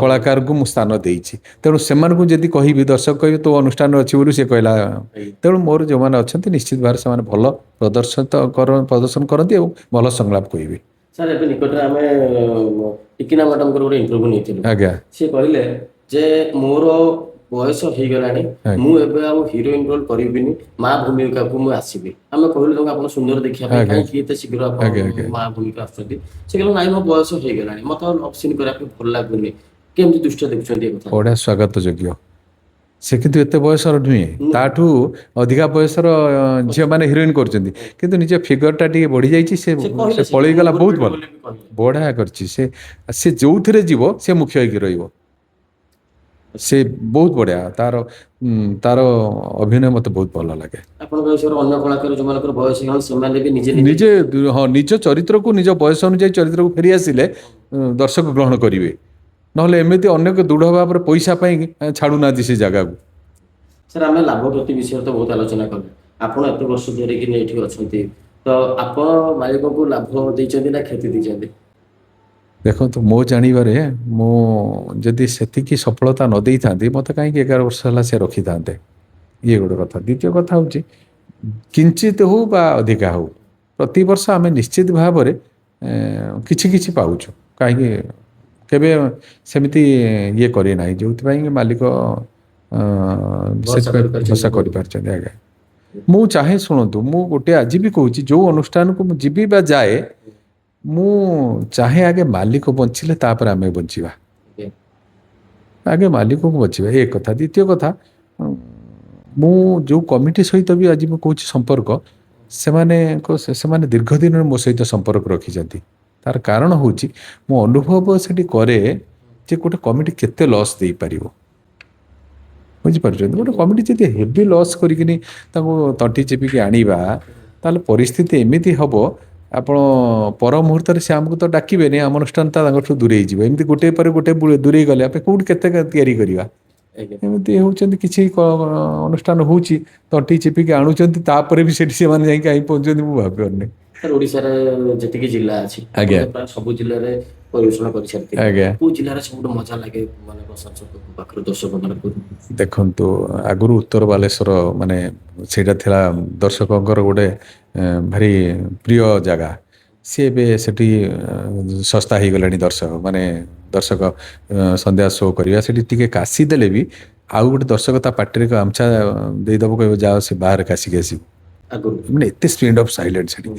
କଳାକାରଙ୍କୁ ମୁଁ ସ୍ଥାନ ଦେଇଛି। ତେଣୁ ସେମାନଙ୍କୁ ଯଦି କହିବି, ଦର୍ଶକ କହିବେ ତୋ ଅନୁଷ୍ଠାନରେ ଅଛି ବୋଲି ସେ କହିଲା। ତେଣୁ ମୋର ଯେଉଁମାନେ ଅଛନ୍ତି ନିଶ୍ଚିତ ଭାବରେ ସେମାନେ ଭଲ ପ୍ରଦର୍ଶନ କରନ୍ତି ଏବଂ ଭଲ ସଂଳାପ କହିବେ। ସାର୍ ଏବେ ନିକଟରେ ଆମେ ଟିକିନା ମ୍ୟାଡାମଙ୍କର ଗୋଟେ ଇଣ୍ଟରଭ୍ୟୁ ନେଇଥିଲୁ। ଆଜ୍ଞା ସେ କହିଲେ ଯେ ମୋର ବୟସ ହେଇଗଲାଣି, ଆଜ୍ଞା ମୁଁ ଏବେ ଆଉ ହିରୋଇନ ରୋଲ କରିବିନି, ମା ଭୂମିକାକୁ ମୁଁ ଆସିବି। ଆମେ କହିଲୁ ତାଙ୍କୁ ଆପଣ ସୁନ୍ଦର ଦେଖିବା ପାଇଁ, ଆଜ୍ଞା କାହିଁକି ଏତେ ଶୀଘ୍ର ଆପଣ ଆଜ୍ଞା ଆଜ୍ଞା। ମା ଭୂମିକା ଆସୁଛନ୍ତି? ସେ କହିଲେ ନାଇଁ ମୋ ବୟସ ହେଇଗଲାଣି, ମତେ ଆଉ ଲଭ୍ ସିନ୍ କରିବା ପାଇଁ ଭଲ ଲାଗୁନି। କେମିତି ଦୃଷ୍ଟିରେ ଦେଖୁଛନ୍ତି ଏ କଥା? ବଢ଼ିଆ ସ୍ୱାଗତ ଯୋଗ୍ୟ। ସେ କିନ୍ତୁ ଏତେ ବୟସର ନୁହେଁ, ତାଠୁ ଅଧିକା ବୟସର ଝିଅମାନେ ହିରୋଇନ କରୁଛନ୍ତି, କିନ୍ତୁ ନିଜ ଫିଗରଟା ଟିକେ ବଢ଼ିଯାଇଛି। କହିଲେ ସେ ସେଇଟା ପଳେଇଗଲା, ଓଭର ବହୁତ ବିଲ୍ଡ ଭଲ, ବୋଲି ବି କହିଲେ। ବଢ଼ିଆ କରିଛି। ସେ ଯୋଉଥିରେ ଯିବ ସେ ମୁଖ୍ୟ ହେଇକି ରହିବ। ସେ ବହୁତ ବଢ଼ିଆ, ତାର ଅଭିନୟ ମୋତେ ବହୁତ ଭଲ ଲାଗେ। ଆପଣଙ୍କ ବିଷୟରେ ଅନ୍ୟ କଳାକାର ଯୋଉମାନଙ୍କର ବୟସ ହେଇଗଲାଣି ସେମାନେ ବି ନିଜେ ହଁ, ନିଜ ଚରିତ୍ରକୁ, ନିଜ ବୟସ ଅନୁଯାୟୀ ଚରିତ୍ରକୁ ଫେରି ଆସିଲେ ଦର୍ଶକ ଗ୍ରହଣ କରିବେ। ନହେଲେ ଏମିତି ଅନେକ ଦୃଢ଼ ଭାବରେ ପଇସା ପାଇଁ ଛାଡୁନାହାନ୍ତି ସେ ଜାଗାକୁ। ସାର୍ ଆମେ ଲାଭ କ୍ଷତି ବିଷୟରେ ତ ବହୁତ ଆଲୋଚନା କଲେ। ଆପଣ ଏତେ ବର୍ଷ ଧରିକି ଏଇଠି ଅଛନ୍ତି, ତ ଆପଣ ମାଲିକଙ୍କୁ ଲାଭ ଦେଇଛନ୍ତି ନା କ୍ଷତି ଦେଇଛନ୍ତି? ଦେଖନ୍ତୁ, ମୋ ଜାଣିବାରେ ମୁଁ ଯଦି ସେତିକି ସଫଳତା ନ ଦେଇଥାନ୍ତି, ମୋତେ କାହିଁକି 11 ବର୍ଷ ହେଲା ସେ ରଖିଥାନ୍ତେ? ଇଏ ଗୋଟେ କଥା। ଦ୍ୱିତୀୟ କଥା ହେଉଛି, କିଞ୍ଚିତ ହଉ ବା ଅଧିକା ହଉ, ପ୍ରତିବର୍ଷ ଆମେ ନିଶ୍ଚିତ ଭାବରେ କିଛି କିଛି ପାଉଛୁ। କାହିଁକି କେବେ ସେମିତି ଇଏ କରି ନାହିଁ, ଯେଉଁଥିପାଇଁ ମାଲିକ ଭରସା ସେଥିପାଇଁ କରିପାରିଛନ୍ତି ଭରସା ଆପଣଙ୍କୁ? କରିପାରିଛନ୍ତି। ଆଜ୍ଞା, ମୁଁ ଚାହେଁ, ଶୁଣନ୍ତୁ, ମୁଁ ଗୋଟେ ଆଜି ବି କହୁଛି, ଯେଉଁ ଅନୁଷ୍ଠାନକୁ ମୁଁ ଯିବି ବା ଯାଏ, ମୁଁ ଚାହେଁ ଆଗେ ମାଲିକ ବଞ୍ଚିଲେ ତାପରେ ଆମେ ବଞ୍ଚିବା। ଆଗେ ମାଲିକକୁ ବଞ୍ଚିବା, ଏ କଥା। ଦ୍ୱିତୀୟ କଥା, ମୁଁ ଯେଉଁ କମିଟି ସହିତ ବି ଆଜି ମୁଁ କହୁଛି ସମ୍ପର୍କ, ସେମାନେ ଦୀର୍ଘ ଦିନରୁ ମୋ ସହିତ ସମ୍ପର୍କ ରଖିଛନ୍ତି। ତାର କାରଣ ହେଉଛି, ମୁଁ ଅନୁଭବ ସେଠି କରେ ଯେ ଗୋଟେ କମିଟି କେତେ ଲସ୍ ଦେଇପାରିବ। ବୁଝିପାରୁଛନ୍ତି? ଗୋଟେ କମିଟି ଯଦି ହେଭି ଲସ୍ କରିକିନି ତାଙ୍କୁ ତଣ୍ଟି ଚିପିକି ଆଣିବା, ତାହେଲେ ପରିସ୍ଥିତି ଏମିତି ହେବ, ଆପଣ ପର ମୁହୂର୍ତ୍ତରେ ସେ ଆମକୁ ତ ଡାକିବେନି, ଆମ ଅନୁଷ୍ଠାନ ତାଙ୍କଠୁ ଦୂରେଇ ଯିବ। ଏମିତି ଗୋଟେ ପରେ ଗୋଟେ ଦୂରେଇ ଗଲେ ଆମେ କୋଉଠି କେତେ ତିଆରି କରିବା? ଆଜ୍ଞା। ଏମିତି ହେଉଛନ୍ତି, କିଛି ଅନୁଷ୍ଠାନ ହେଉଛି ତଣ୍ଟି ଚିପିକି ଆଣୁଛନ୍ତି, ତାପରେ ବି ସେଠି ସେମାନେ ଯାଇକି କାହିଁ ପହଞ୍ଚୁଛନ୍ତି ମୁଁ ଭାବିପାରୁନି। ସାର୍ ଓଡ଼ିଶାରେ ଯେତିକି ଜିଲ୍ଲା ଅଛି, ଆପଣ ଆଜ୍ଞା ତ ପ୍ରାୟ ସବୁ ଜିଲ୍ଲାରେ ପରିବେଷଣ କରିସାରିଥିବେ। ଆଜ୍ଞା। କୋଉ ଜିଲ୍ଲାରେ ସବୁଠୁ ମଜା ଲାଗେ ମାନେ ପ୍ରଶଂସକଙ୍କ ପାଖରେ, ଦର୍ଶକ ମାନଙ୍କୁ? ଦେଖନ୍ତୁ, ଆଗରୁ ଉତ୍ତର ବାଲେଶ୍ୱର ମାନେ ସେଇଟା ଥିଲା ଦର୍ଶକଙ୍କର ଗୋଟେ ଭାରି ପ୍ରିୟ ଜାଗା। ସିଏ ଏବେ ସେଠି ଶସ୍ତା ହେଇଗଲାଣି। ଦର୍ଶକ ସନ୍ଧ୍ୟା ଶୋ କରିବା ସେଠି ଟିକେ କାଶି ଦେଲେ ବି ଆଉ ଗୋଟେ ଦର୍ଶକ ତା ପାଟିରେ ଗାମଛା ଦେଇଦବ କହିବ ଯାଅ ସେ ବାହାରେ କାଶିକି ଆସିବୁ ଆଗରୁ ମାନେ ଏତେ ସ୍ପିଡ୍ ଅଫ୍ ସାଇଲେଣ୍ଟ ସେଠି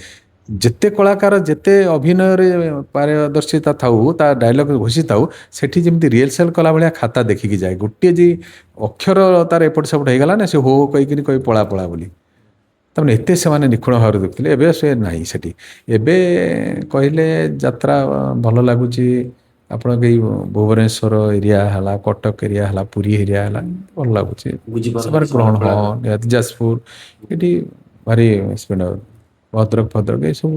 ଯେତେ କଳାକାର ଯେତେ ଅଭିନୟରେ ପାରଦର୍ଶିତା ଥାଉ ତା ଡାଇଲଗ ଘୋଷିଥାଉ ସେଠି ଯେମିତି ରିହର୍ସାଲ କଲା ଭଳିଆ ଖାତା ଦେଖିକି ଯାଏ ଗୋଟିଏ ଯେ ଅକ୍ଷର ତାର ଏପଟ ସେପଟ ହେଇଗଲା ନା ସେ ହୋ ହୋ କହିକିନି କହି ପଳା ପଳା ବୋଲି ତାମାନେ ଏତେ ସେମାନେ ନିଖୁଣ ଭାବରେ ଦେଖୁଥିଲେ ଏବେ ସେ ନାହିଁ ସେଠି ଏବେ କହିଲେ ଯାତ୍ରା ଭଲ ଲାଗୁଛି ଆପଣଙ୍କ ଏଇ ଭୁବନେଶ୍ୱର ଏରିଆ ହେଲା କଟକ ଏରିଆ ହେଲା ପୁରୀ ଏରିଆ ହେଲା ଭଲ ଲାଗୁଛି ସେମାନେ ବୁଝିପାରନ୍ତି ଗ୍ରହଣ ହଁ କଳାକାର। ନିହାତି ଯାଜପୁର ଏଠି ଭାରି ସ୍ପିଡ ଭଦ୍ରକ ଭଦ୍ରକ ଏସବୁ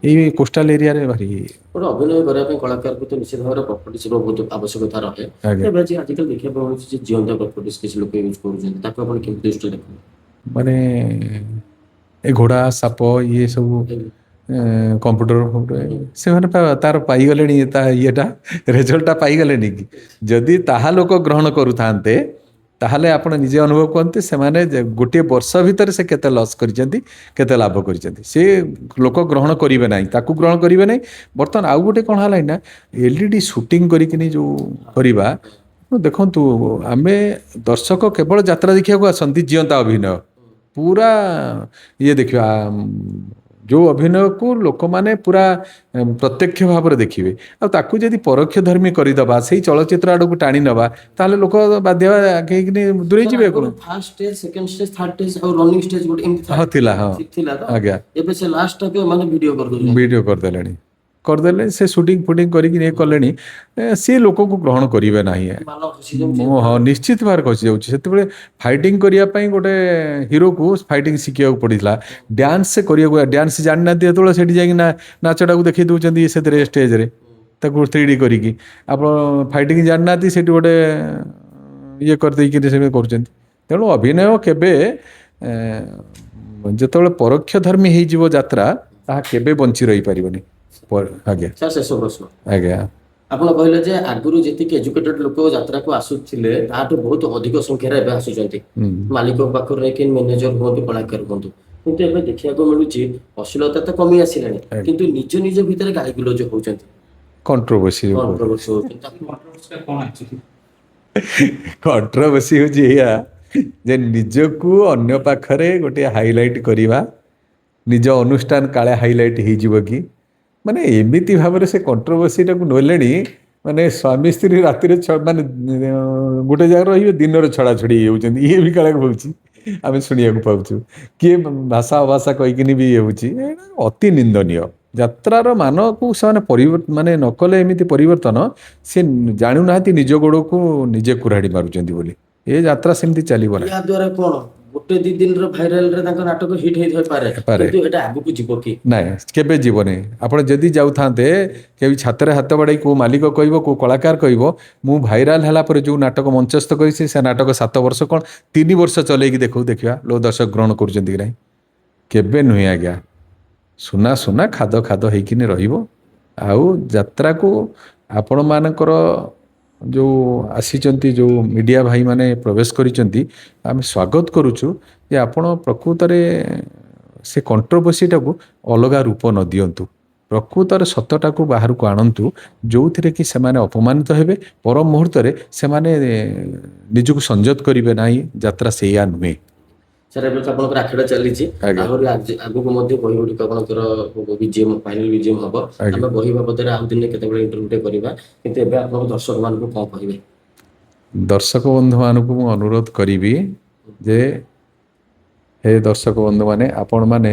ଏଇ କୋଷ୍ଟାଲ ଏରିଆରେ ଭାରି ଗୋଟେ ଅଭିନୟ କରିବା ପାଇଁ କଳାକାରକୁ ତ ନିଶ୍ଚିତ ଭାବରେ ପ୍ରପର୍ଟିସର ବହୁତ ଆବଶ୍ୟକତା ରହେ ଆଜ୍ଞା ଏବେ ଆଜିକାଲି ଦେଖିବାକୁ ମିଳୁଛି ଯେ ଜିଅନ୍ତା ପ୍ରପର୍ଟିସ୍ କିଛି ଲୋକ ୟୁଜ୍ କରୁଛନ୍ତି ତାକୁ ଆପଣ କେମିତି ଦୃଷ୍ଟିରେ ଦେଖନ୍ତି? ମାନେ ଏ ଘୋଡ଼ା ସାପ ଇଏ ସବୁ କମ୍ପ୍ୟୁଟର ସେମାନେ ତାର ପାଇଗଲେଣି ତା ଇଏଟା ରେଜଲ୍ଟଟା ପାଇଗଲେଣି କି ଯଦି ତାହା ଲୋକ ଗ୍ରହଣ କରୁଥାନ୍ତେ ତାହେଲେ ଆପଣ ନିଜେ ଅନୁଭବ କରନ୍ତି ସେମାନେ ଗୋଟିଏ ବର୍ଷ ଭିତରେ ସେ କେତେ ଲସ୍ କରିଛନ୍ତି କେତେ ଲାଭ କରିଛନ୍ତି ସେ ଲୋକ ଗ୍ରହଣ କରିବେ ନାହିଁ ତାକୁ ଗ୍ରହଣ କରିବେ ନାହିଁ ବର୍ତ୍ତମାନ ଆଉ ଗୋଟେ କ'ଣ ହେଲା ନା ଏଲଇଡି ସୁଟିଂ କରିକିନି ଯେଉଁ କରିବା ଦେଖନ୍ତୁ ଆମେ ଦର୍ଶକ କେବଳ ଯାତ୍ରା ଦେଖିବାକୁ ଆସନ୍ତି ଜିଅନ୍ତା ଅଭିନୟ ପୁରା ଇଏ ଦେଖିବା ଯେଉଁ ଅଭିନୟକୁ ଲୋକମାନେ ପୁରା ପ୍ରତ୍ୟକ୍ଷ ଭାବରେ ଦେଖିବେ ଆଉ ତାକୁ ଯଦି ପରୋକ୍ଷ ଧର୍ମୀ କରିଦେବା ସେଇ ଚଳଚ୍ଚିତ୍ର ଆଡ଼କୁ ଟାଣି ନେବା ତାହେଲେ ଲୋକ ବାଧ୍ୟ ହେଇକିନି ଦୂରେଇ ଯିବେ କ'ଣ first stage second stage third stage ଆଉ ରନିଂ ଷ୍ଟେଜ ଗୋଟେ ଏମିତି ଥାଏ ହଁ ଥିଲା ହଁ ଥିଲା ତ ଆଜ୍ଞା ଏବେ ସେ ଲାଷ୍ଟଟାକୁ ମାନେ ଭିଡିଓ କରିଦଉଛନ୍ତି। ଭିଡ଼ିଓ କରିଦେଲେ ସେ ସୁଟିଂ ଫୁଟିଂ କରିକି ଇଏ କଲେଣି ସିଏ ଲୋକକୁ ଗ୍ରହଣ କରିବେ ନାହିଁ ମାନ ଖସି ଯାଉଛି ହଁ ନିଶ୍ଚିତ ଭାବରେ ଖସିଯାଉଛି ସେତେବେଳେ ଫାଇଟିଂ କରିବା ପାଇଁ ଗୋଟେ ହିରୋକୁ ଫାଇଟିଂ ଶିଖିବାକୁ ପଡ଼ିଥିଲା ଡ୍ୟାନ୍ସ କରିବାକୁ ଡ୍ୟାନ୍ସ ଜାଣିନାହାନ୍ତି ଯେତେବେଳେ ସେଠି ଯାଇକି ନାଚଟାକୁ ଦେଖେଇ ଦେଉଛନ୍ତି ସେଥିରେ ଷ୍ଟେଜରେ ତାକୁ 3D କରିକି ଆପଣ ଫାଇଟିଂ ଜାଣିନାହାନ୍ତି ସେଠି ଗୋଟେ ଇଏ କରିଦେଇକି ସେମିତି କରୁଛନ୍ତି ତେଣୁ ଅଭିନୟ କେବେ ଯେତେବେଳେ ପରୋକ୍ଷ ଧର୍ମୀ ହେଇଯିବ ଯାତ୍ରା ତାହା କେବେ ବଞ୍ଚି ରହିପାରିବନି ଆଜ୍ଞା ସାର୍ ଶେଷ ପ୍ରଶ୍ନ ଆଜ୍ଞା ଆପଣ କହିଲେ ଯେ ଆଗରୁ ଯେତିକି ଏଜୁକେଟେଡ୍ ଲୋକ ଯାତ୍ରାକୁ ଆସୁଥିଲେ ତାଠୁ ବହୁତ ଅଧିକ ସଂଖ୍ୟାରେ ଏବେ ଆସୁଛନ୍ତି ମାଲିକ ପାଖରୁ ନେଇକି ମ୍ୟାନେଜର ହୁଅନ୍ତୁ କଳାକାର ହୁଅନ୍ତୁ କିନ୍ତୁ ଏବେ ଦେଖିବାକୁ ମିଳୁଛି ଅଶ୍ଳୀଳତା ତ କମି ଆସିଲାଣି କିନ୍ତୁ ନିଜ ନିଜ ଭିତରେ ଗାଳି ଗୁଲଜ ହଉଛନ୍ତି କଣ୍ଟ୍ରୋଭର୍ସି କଣ୍ଟ୍ରୋଭର୍ସି ହଉଛନ୍ତି କଣ୍ଟ୍ରୋଭର୍ସିଟା କ'ଣ ଆକ୍ଚୁଆଲି? କଣ୍ଟ୍ରୋଭର୍ସି ହେଉଛି ଏଇଆ ଯେ ନିଜକୁ ଅନ୍ୟ ପାଖରେ ଗୋଟେ ହାଇଲାଇଟ୍ କରିବା ନିଜ ଅନୁଷ୍ଠାନ କାଳେ ହାଇଲାଇଟ୍ ହେଇଯିବ କି ମାନେ ଏମିତି ଭାବରେ ସେ କଣ୍ଟ୍ରୋଭର୍ସିଟାକୁ ନେଲେଣି ମାନେ ସ୍ୱାମୀ ସ୍ତ୍ରୀ ରାତିରେ ମାନେ ଗୋଟେ ଜାଗାରେ ରହିବେ ଦିନରେ ଛଡ଼ାଛଡ଼ି ହେଇଯାଉଛନ୍ତି ଇଏ ବି କାଳେ ହେଉଛି ଆମେ ଶୁଣିବାକୁ ପାଉଛୁ କିଏ ଭାଷା ଅଭାଷା କହିକିନି ବି ଇଏ ହେଉଛି ଅତି ନିନ୍ଦନୀୟ ଯାତ୍ରାର ମାନକୁ ସେମାନେ ମାନେ ନ କଲେ ଏମିତି ପରିବର୍ତ୍ତନ ସେ ଜାଣୁନାହାନ୍ତି ନିଜ ଗୋଡ଼କୁ ନିଜେ କୁରାଢ଼ି ମାରୁଛନ୍ତି ବୋଲି ଏ ଯାତ୍ରା ସେମିତି ଚାଲିବ ନାହିଁ ୟା ଦ୍ୱାରା କ'ଣ ଗୋଟେ ଦି ଦିନର ଭାଇରାଲରେ ତାଙ୍କ ନାଟକ ହିଟ୍ ହେଇଥାଇପାରେ କିନ୍ତୁ ଏଟା ଆଗକୁ ଯିବ କି ନାଇଁ କେବେ ଯିବନି ଆପଣ ଯଦି ଯାଉଥାନ୍ତେ କେବେ ଛାତରେ ହାତ ବାଡ଼େଇ କେଉଁ ମାଲିକ କହିବ କେଉଁ କଳାକାର କହିବ ମୁଁ ଭାଇରାଲ ହେଲା ପରେ ଯେଉଁ ନାଟକ ମଞ୍ଚସ୍ଥ କରିଛି ସେ ନାଟକ 7 ବର୍ଷ କ'ଣ 3 ବର୍ଷ ଚଲେଇକି ଦେଖିବା ଲୋ ଦର୍ଶକ ଗ୍ରହଣ କରୁଛନ୍ତି କି ନାହିଁ କେବେ ନୁହେଁ ଆଜ୍ଞା ସୁନା ସୁନା ଖାଦ ଖାଦ ହେଇକିନି ରହିବ ଆଉ ଯାତ୍ରାକୁ ଆପଣମାନଙ୍କର ଯେଉଁ ଆସିଛନ୍ତି ଯେଉଁ ମିଡ଼ିଆ ଭାଇମାନେ ପ୍ରବେଶ କରିଛନ୍ତି ଆମେ ସ୍ୱାଗତ କରୁଛୁ ଯେ ଆପଣ ପ୍ରକୃତରେ ସେ କଣ୍ଟ୍ରୋଭର୍ସିଟାକୁ ଅଲଗା ରୂପ ନ ଦିଅନ୍ତୁ ପ୍ରକୃତରେ ସତଟାକୁ ବାହାରକୁ ଆଣନ୍ତୁ ଯେଉଁଥିରେ କି ସେମାନେ ଅପମାନିତ ହେବେ ପର ମୁହୂର୍ତ୍ତରେ ସେମାନେ ନିଜକୁ ସଂଯତ କରିବେ ନାହିଁ ଯାତ୍ରା ସେଇଆ ନୁହେଁ ସାର୍ ଏବେ ତ ଆପଣଙ୍କର ଆଖଡ଼ା ଚାଲିଛି ଆହୁରି ଆଗକୁ ମଧ୍ୟ ବହି ଗୁଡ଼ିକ ଆପଣଙ୍କର ବିଜିଏମ୍ ଫାଇନାଲ ବିଜିଏମ୍ ହବ ଆମେ ବହି ବାବଦରେ ଆଉ ଦିନେ କେତେବେଳେ ଇଣ୍ଟରଭ୍ୟୁଟେ କରିବା କିନ୍ତୁ ଏବେ ଆପଣଙ୍କ ଦର୍ଶକମାନଙ୍କୁ କ'ଣ କହିବେ ଦର୍ଶକ ବନ୍ଧୁମାନଙ୍କୁ ମୁଁ ଅନୁରୋଧ କରିବି ଯେ ହେ ଦର୍ଶକ ବନ୍ଧୁମାନେ ଆପଣମାନେ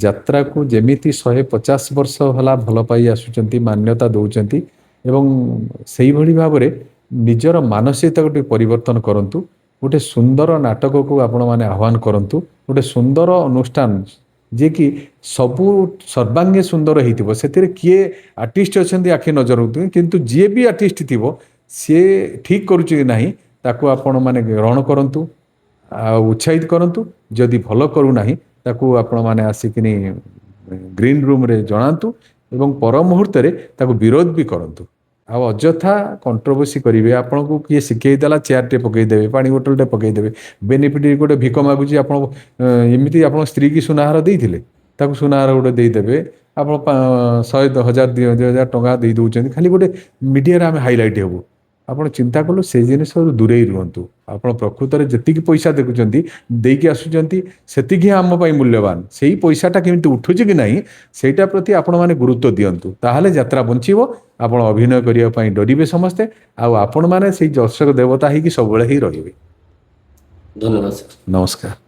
ଯାତ୍ରାକୁ ଯେମିତି 150 ବର୍ଷ ହେଲା ଭଲ ପାଇ ଆସୁଛନ୍ତି ମାନ୍ୟତା ଦେଉଛନ୍ତି ଏବଂ ସେଇଭଳି ଭାବରେ ନିଜର ମାନସିକତାକୁ ପରିବର୍ତ୍ତନ କରନ୍ତୁ ଗୋଟେ ସୁନ୍ଦର ନାଟକକୁ ଆପଣମାନେ ଆହ୍ୱାନ କରନ୍ତୁ ଗୋଟେ ସୁନ୍ଦର ଅନୁଷ୍ଠାନ ଯିଏକି ସବୁ ସର୍ବାଙ୍ଗେ ସୁନ୍ଦର ହେଇଥିବ ସେଥିରେ କିଏ ଆର୍ଟିଷ୍ଟ ଅଛନ୍ତି ଆଖି ନଜର ହେଉଥିବେ କିନ୍ତୁ ଯିଏ ବି ଆର୍ଟିଷ୍ଟ ଥିବ ସିଏ ଠିକ୍ କରୁଛି କି ନାହିଁ ତାକୁ ଆପଣମାନେ ଗ୍ରହଣ କରନ୍ତୁ ଆଉ ଉତ୍ସାହିତ କରନ୍ତୁ ଯଦି ଭଲ କରୁନାହିଁ ତାକୁ ଆପଣମାନେ ଆସିକିନି ଗ୍ରୀନ୍ ରୁମ୍ରେ ଜଣାନ୍ତୁ ଏବଂ ପର ମୁହୂର୍ତ୍ତରେ ତାକୁ ବିରୋଧ ବି କରନ୍ତୁ ଆଉ ଅଯଥା କଣ୍ଟ୍ରୋଭର୍ସି କରିବେ ଆପଣଙ୍କୁ କିଏ ଶିଖେଇ ଦେଲା ଚେୟାରଟେ ପକାଇଦେବେ ପାଣି ବୋଟଲଟେ ପକାଇଦେବେ ବେନିଫିଟ୍ ଗୋଟେ ଭିକ ମାଗୁଛି ଆପଣ ଏମିତି ଆପଣ ସ୍ତ୍ରୀ କି ସୁନାହାର ଦେଇଥିଲେ ତାକୁ ସୁନାହାର ଗୋଟେ ଦେଇଦେବେ ଆପଣ 100 1000 2000 ଟଙ୍କା ଦେଇ ଦେଉଛନ୍ତି ଖାଲି ଗୋଟେ ମିଡ଼ିଆରେ ଆମେ ହାଇଲାଇଟ୍ ହେବୁ ଆପଣ ଚିନ୍ତା କଲେ ସେ ଜିନିଷରୁ ଦୂରେଇ ରୁହନ୍ତୁ। ଆପଣ ପ୍ରକୃତରେ ଯେତିକି ପଇସା ଦେଖୁଛନ୍ତି ଦେଇକି ଆସୁଛନ୍ତି ସେତିକି ହିଁ ଆମ ପାଇଁ ମୂଲ୍ୟବାନ। ସେଇ ପଇସାଟା କେମିତି ଉଠୁଛି କି ନାହିଁ ସେଇଟା ପ୍ରତି ଆପଣମାନେ ଗୁରୁତ୍ୱ ଦିଅନ୍ତୁ, ତାହେଲେ ଯାତ୍ରା ବଞ୍ଚିବ। ଆପଣ ଅଭିନୟ କରିବା ପାଇଁ ଡରିବେ ସମସ୍ତେ, ଆଉ ଆପଣମାନେ ସେଇ ଦର୍ଶକ ଦେବତା ହେଇକି ସବୁବେଳେ ହିଁ ରହିବେ। ଧନ୍ୟବାଦ ସାର୍। ନମସ୍କାର।